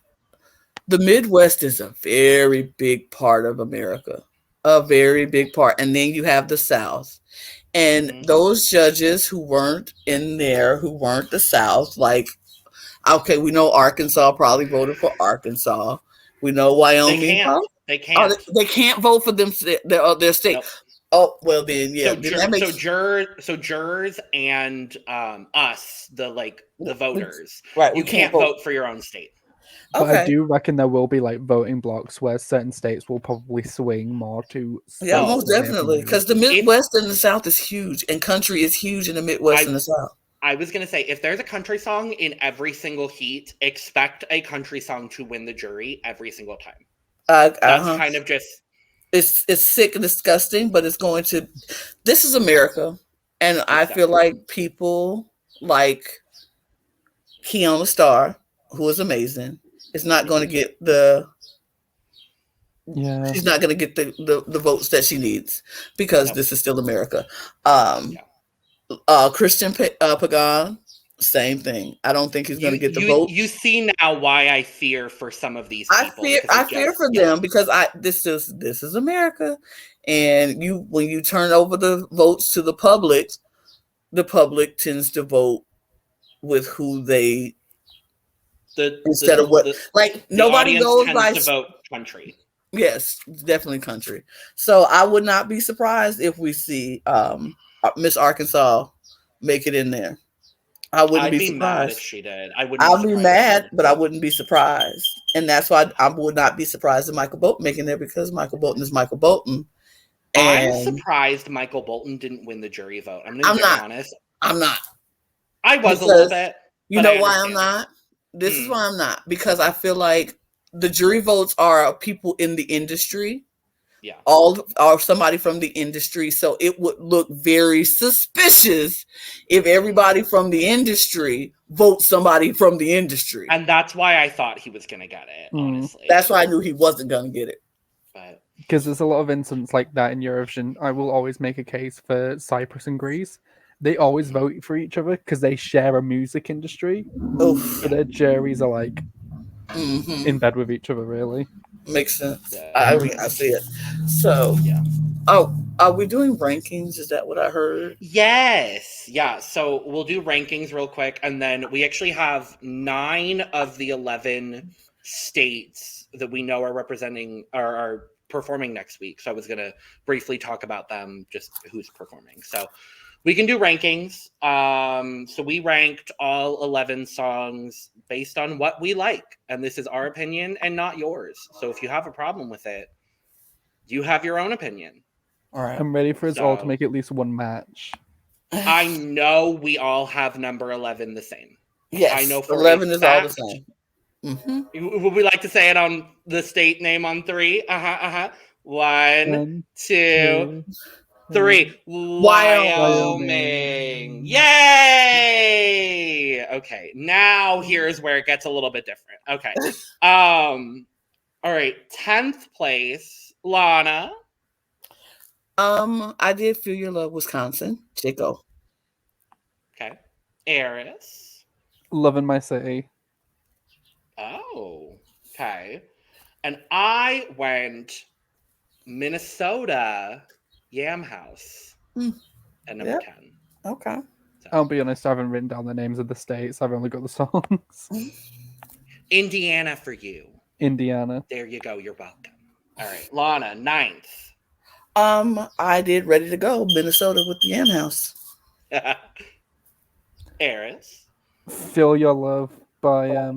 the Midwest is a very big part of America. A very big part. And then you have the South. And those judges who weren't in there, who weren't the South, like, okay, we know Arkansas probably voted for Arkansas. We know Wyoming. They can't. They can't vote for their state. Nope. Oh, well then, yeah. So jurors and us, the voters, right? You can't vote for your own state. But I do reckon there will be like voting blocks where certain states will probably swing more to. Yeah, most definitely, because the Midwest and the South is huge, and country is huge in the Midwest and the South. I was gonna say, if there's a country song in every single heat, expect a country song to win the jury every single time. That's kind of just. It's sick and disgusting, but it's going to. This is America, and I feel like people like Keyone Starr, who is amazing, is not going to get she's not going to get the votes that she needs, because this is still America. Christian Pagán, same thing. I don't think he's going to get the vote. You see now why I fear for some of these people. I fear for them, because this is America, and when you turn over the votes to the public tends to vote with who they instead of what nobody goes by to vote country. Yes, definitely country. So I would not be surprised if we see Miss Arkansas make it in there. I wouldn't be surprised mad if she did. I'll be mad, but I wouldn't be surprised, and that's why I would not be surprised if Michael Bolton making there, because Michael Bolton is Michael Bolton. I'm surprised Michael Bolton didn't win the jury vote. I'm going to be honest. I'm not. I was a little Because bit. you but know I why I'm understand. not? This is why I'm not. Because I feel like the jury votes are people in the industry. Yeah. Or somebody from the industry. So it would look very suspicious if everybody from the industry votes somebody from the industry. And that's why I thought he was going to get it, honestly. That's why I knew he wasn't going to get it. But Because there's a lot of instances like that in Eurovision. I will always make a case for Cyprus and Greece. They always vote for each other because they share a music industry. Oof. So their juries are like in bed with each other, really. Makes sense. Yeah. I see it. So, yeah. oh, are we doing rankings? Is that what I heard? Yes. Yeah. So we'll do rankings real quick. And then we actually have 9 of the 11 states that we know are representing or are performing next week. So I was going to briefly talk about them, just who's performing. So we can do rankings. So we ranked all 11 songs based on what we like. And this is our opinion and not yours. So if you have a problem with it, you have your own opinion. All right. I'm ready for us all to make at least one match. I know we all have number 11 the same. Yes. I know for 11 is all the fact. same. Mm-hmm. Would we like to say it on the state name on 3? 1, 2, 3. Wyoming. Yay! Okay, now here's where it gets a little bit different. Okay. All right, 10th place, Lana. I did Feel Your Love, Wisconsin. Chico. Okay. Eris. Loving My City. Oh, okay. And I went Minnesota Yam House at number 10. Okay. So. I'll be honest, I haven't written down the names of the states. I've only got the songs. Indiana for you. Indiana. There you go. You're welcome. All right. Lana, 9th. I did Ready to Go, Minnesota with the Yam House. Eris. Feel Your Love by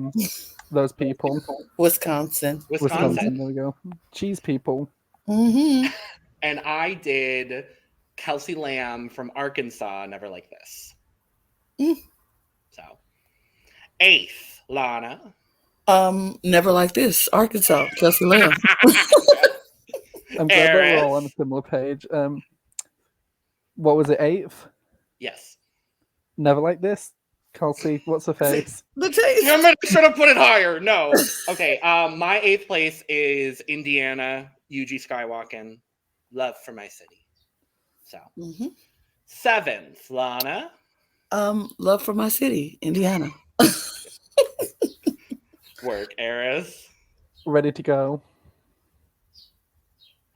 those people. Wisconsin. There we go. Cheese people. Mm-hmm. And I did Kelsey Lamb from Arkansas, Never Like This. So 8th, Lana. Never Like This, Arkansas, Kelsey Lamb. I'm glad that we're all on a similar page. What was it, 8th? Yes. Never Like This? Kelsey, what's the face? The taste. I should have put it higher. No. Okay. My 8th place is Indiana, UG Skywalkin, Love for My City. So 7th, Lana. Love for My City, Indiana. Work, Eris. Ready to Go.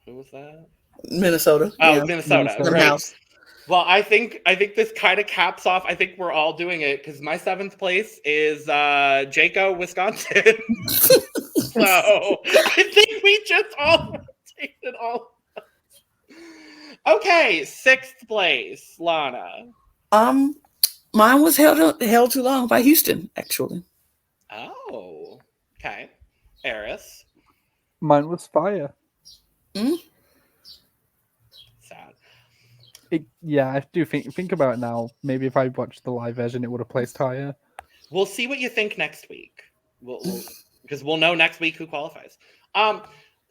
Who was that? Minnesota. Oh, yeah. Minnesota. Right. House. Well, I think this kind of caps off. I think we're all doing it because my 7th place is Jaco, Wisconsin. So I think we just all rotated all. Okay, 6th place, Lana. Mine was held too long by Hueston, actually. Oh, okay. Eris. Mine was Fire. Sad. I do think about it now. Maybe if I watched the live version, it would have placed higher. We'll see what you think next week. We'll because we'll know next week who qualifies.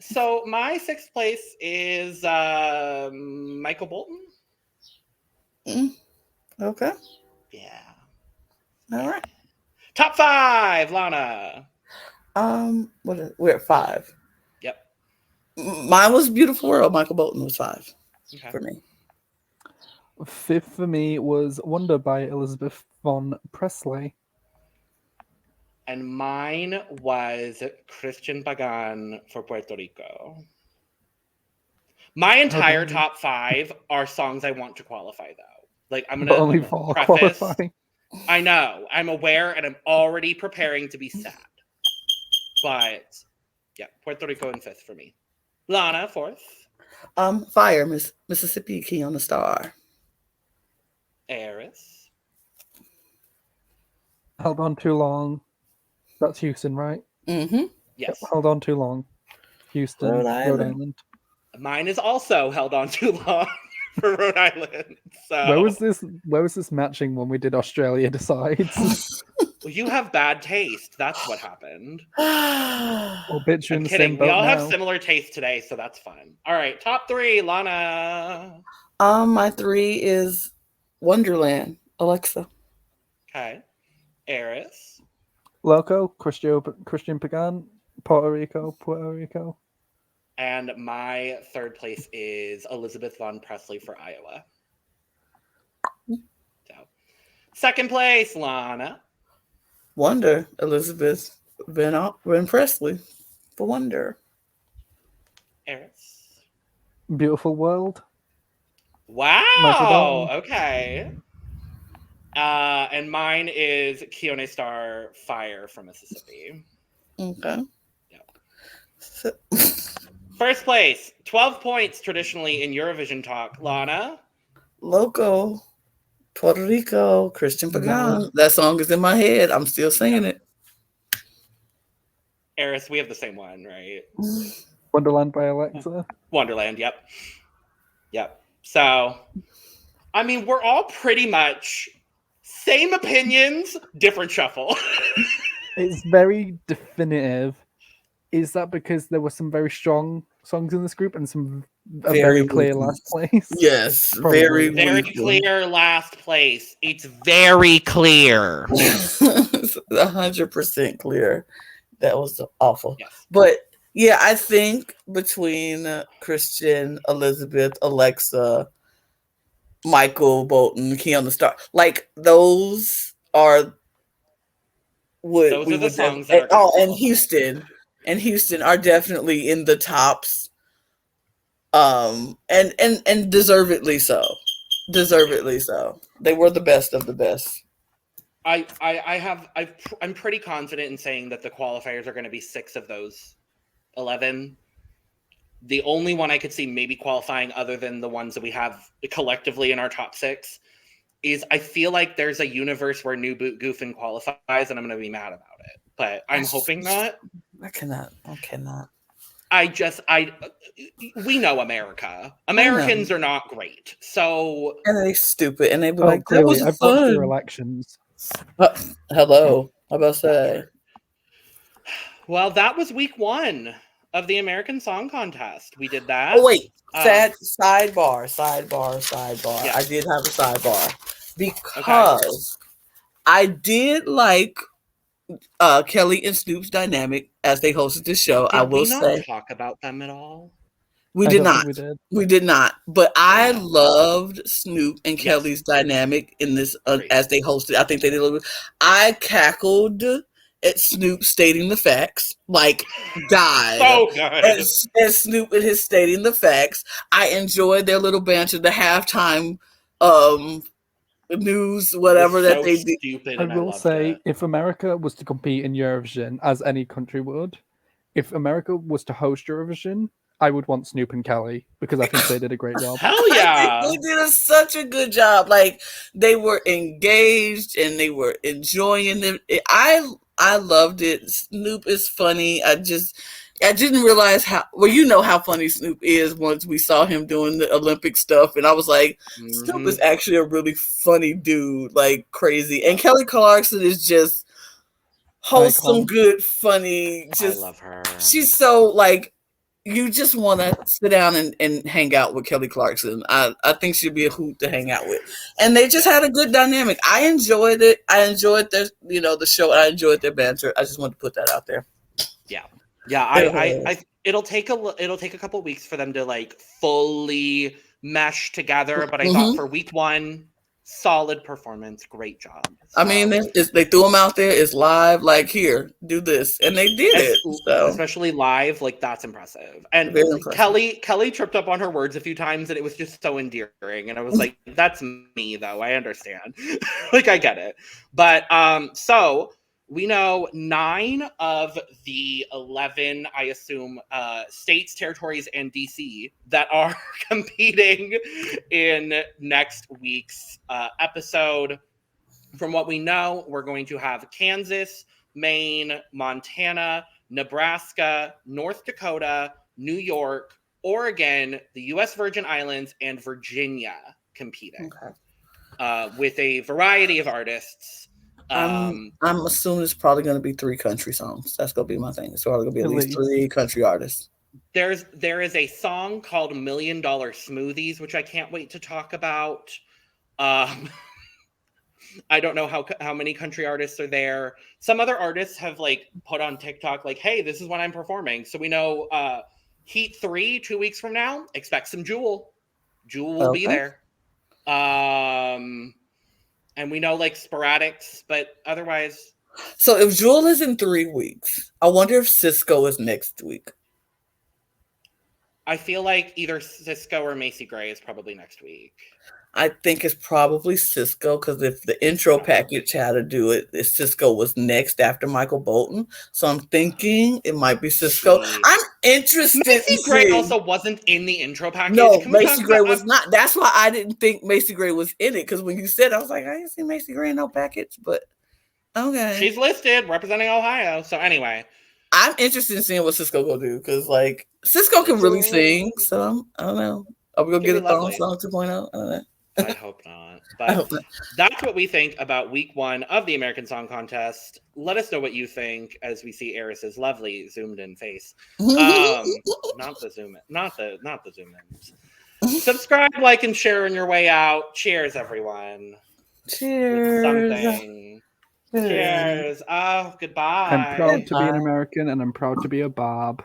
So my 6th place is Michael Bolton. Okay. Yeah. All right. Top 5, Lana. We're at 5. Yep. Mine was Beautiful World. Michael Bolton was 5 for me. 5th for me was Wonder by Alisabeth von Presley. And mine was Christian Pagán for Puerto Rico. My entire top 5 are songs I want to qualify, though. Like, I'm going to only 4 preface. qualifying. I know. I'm aware, and I'm already preparing to be sad. But, yeah, Puerto Rico in 5th for me. Lana, 4th. Fire, Mississippi, Keyone, Starr. Eris. Held On Too Long. That's Hueston, right? Mm-hmm. Yes. Held On Too Long. Hueston, Rhode Island. Mine is also Held On Too Long for Rhode Island. So Where was this matching when we did Australia Decides? well, you have bad taste. That's what happened. Or bitch, you're I'm in the kidding. same We boat all have now. similar taste today, so that's fun. All right, top 3, Lana. My 3 is Wonderland, Alexa. Okay. Eris. Loko, Christian Pagán, Puerto Rico. And my 3rd place is Alisabeth von Presley for Iowa. So, 2nd place, Lana. Wonder, Elizabeth Van Presley for Wonder. Eris. Beautiful World. Wow. Okay. And mine is Keyone Starr, Fire from Mississippi. Okay. Yep. So, 1st place, 12 points traditionally in Eurovision talk. Lana. Loko, Puerto Rico, Christian Pagán. That song is in my head. I'm still singing it. Eris, we have the same one, right? Wonderland by Alexa. Wonderland, yep. So, I mean, we're all pretty much same opinions, different shuffle. It's very definitive. Is that because there were some very strong songs in this group and a very clear last place? Yes, Probably. Very clear last place. It's very clear. 100% clear. That was awful. Yes. But yeah, I think between Christian, Elizabeth, Alexa, Michael, Bolton, Keyone, Starr, like those are what Those we are the would songs that are and Hueston are definitely in the tops. And deservedly so. Deservedly so. They were the best of the best. I'm pretty confident in saying that the qualifiers are going to be 6 of those 11. The only one I could see maybe qualifying other than the ones that we have collectively in our top 6 is I feel like there's a universe where New Goofin qualifies and I'm going to be mad about it. But I'm hoping not. I cannot. We know America. Americans are not great. So. And they stupid. And they be like, that clearly, was I've fun. watched your elections. Hello. How about that? Well, that was week 1 of the American Song Contest. We did that. Oh, wait. Sidebar. Yeah. I did have a sidebar. Because I did like Kelly and Snoop's dynamic as they hosted the show. Did I will we say. not talk about them at all? We did not. But I loved Snoop and Kelly's dynamic in this as they hosted. I think they did a little bit. I cackled at Snoop stating the facts, like died. So good. As Snoop and his stating the facts. I enjoyed their little banter, the halftime news, whatever that they did. Stupid, I will say, if America was to compete in Eurovision, as any country would, if America was to host Eurovision, I would want Snoop and Kelly because I think they did a great job. Hell yeah. They did such a good job. Like, they were engaged and they were enjoying it. I loved it. Snoop is funny. I didn't realize how funny Snoop is once we saw him doing the Olympic stuff. And I was like, Snoop is actually a really funny dude, like crazy. And Kelly Clarkson is just wholesome, good, funny. I love her. She's so like, you just want to sit down and hang out with Kelly Clarkson. I think she'd be a hoot to hang out with. And they just had a good dynamic. I enjoyed it. I enjoyed their, the show. I enjoyed their banter. I just wanted to put that out there. Yeah. Yeah. It'll take a couple weeks for them to like fully mesh together. But I thought for week 1, solid performance. Great job. So, I mean, they threw them out there. It's live. Like, here, do this, and they did it. So. Especially live, like that's impressive. And Kelly tripped up on her words a few times, and it was just so endearing. And I was like, "That's me, though. I understand. Like, I get it." But so we know 9 of the 11, I assume, states, territories, and DC that are competing in next week's episode. From what we know, we're going to have Kansas, Maine, Montana, Nebraska, North Dakota, New York, Oregon, the U.S. Virgin Islands, and Virginia competing with a variety of artists. I'm assuming it's probably going to be 3 country songs. That's going to be my thing. It's probably going to be at least 3 country artists. There is a song called $1 Million Smoothies, which I can't wait to talk about. I don't know how many country artists are there. Some other artists have like put on TikTok like, hey, this is when I'm performing. So we know Heat 3, 2 weeks from now, expect some Jewel. Jewel will be there. And we know like sporadics, but otherwise. So if Jewel is in 3 weeks, I wonder if Cisco is next week. I feel like either Cisco or Macy Gray is probably next week. I think it's probably Cisco because if the intro package had to do it, Cisco was next after Michael Bolton. So I'm thinking it might be Cisco. I'm interested. Macy Gray also wasn't in the intro package. No, Macy Gray was not. That's why I didn't think Macy Gray was in it because when you said, I was like, I didn't see Macy Gray in no package, but okay. She's listed representing Ohio. So anyway. I'm interested in seeing what Cisco gonna do because like Cisco can really sing. So I don't know. Are we gonna get a thong song 2.0? I don't know. I hope not. But that's what we think about week 1 of the American Song Contest. Let us know what you think as we see Eris's lovely zoomed in face. Not the zoom in. Subscribe, like, and share on your way out. Cheers, everyone. Cheers. Something. Cheers. Oh, goodbye. I'm proud to be an American and I'm proud to be a Bob.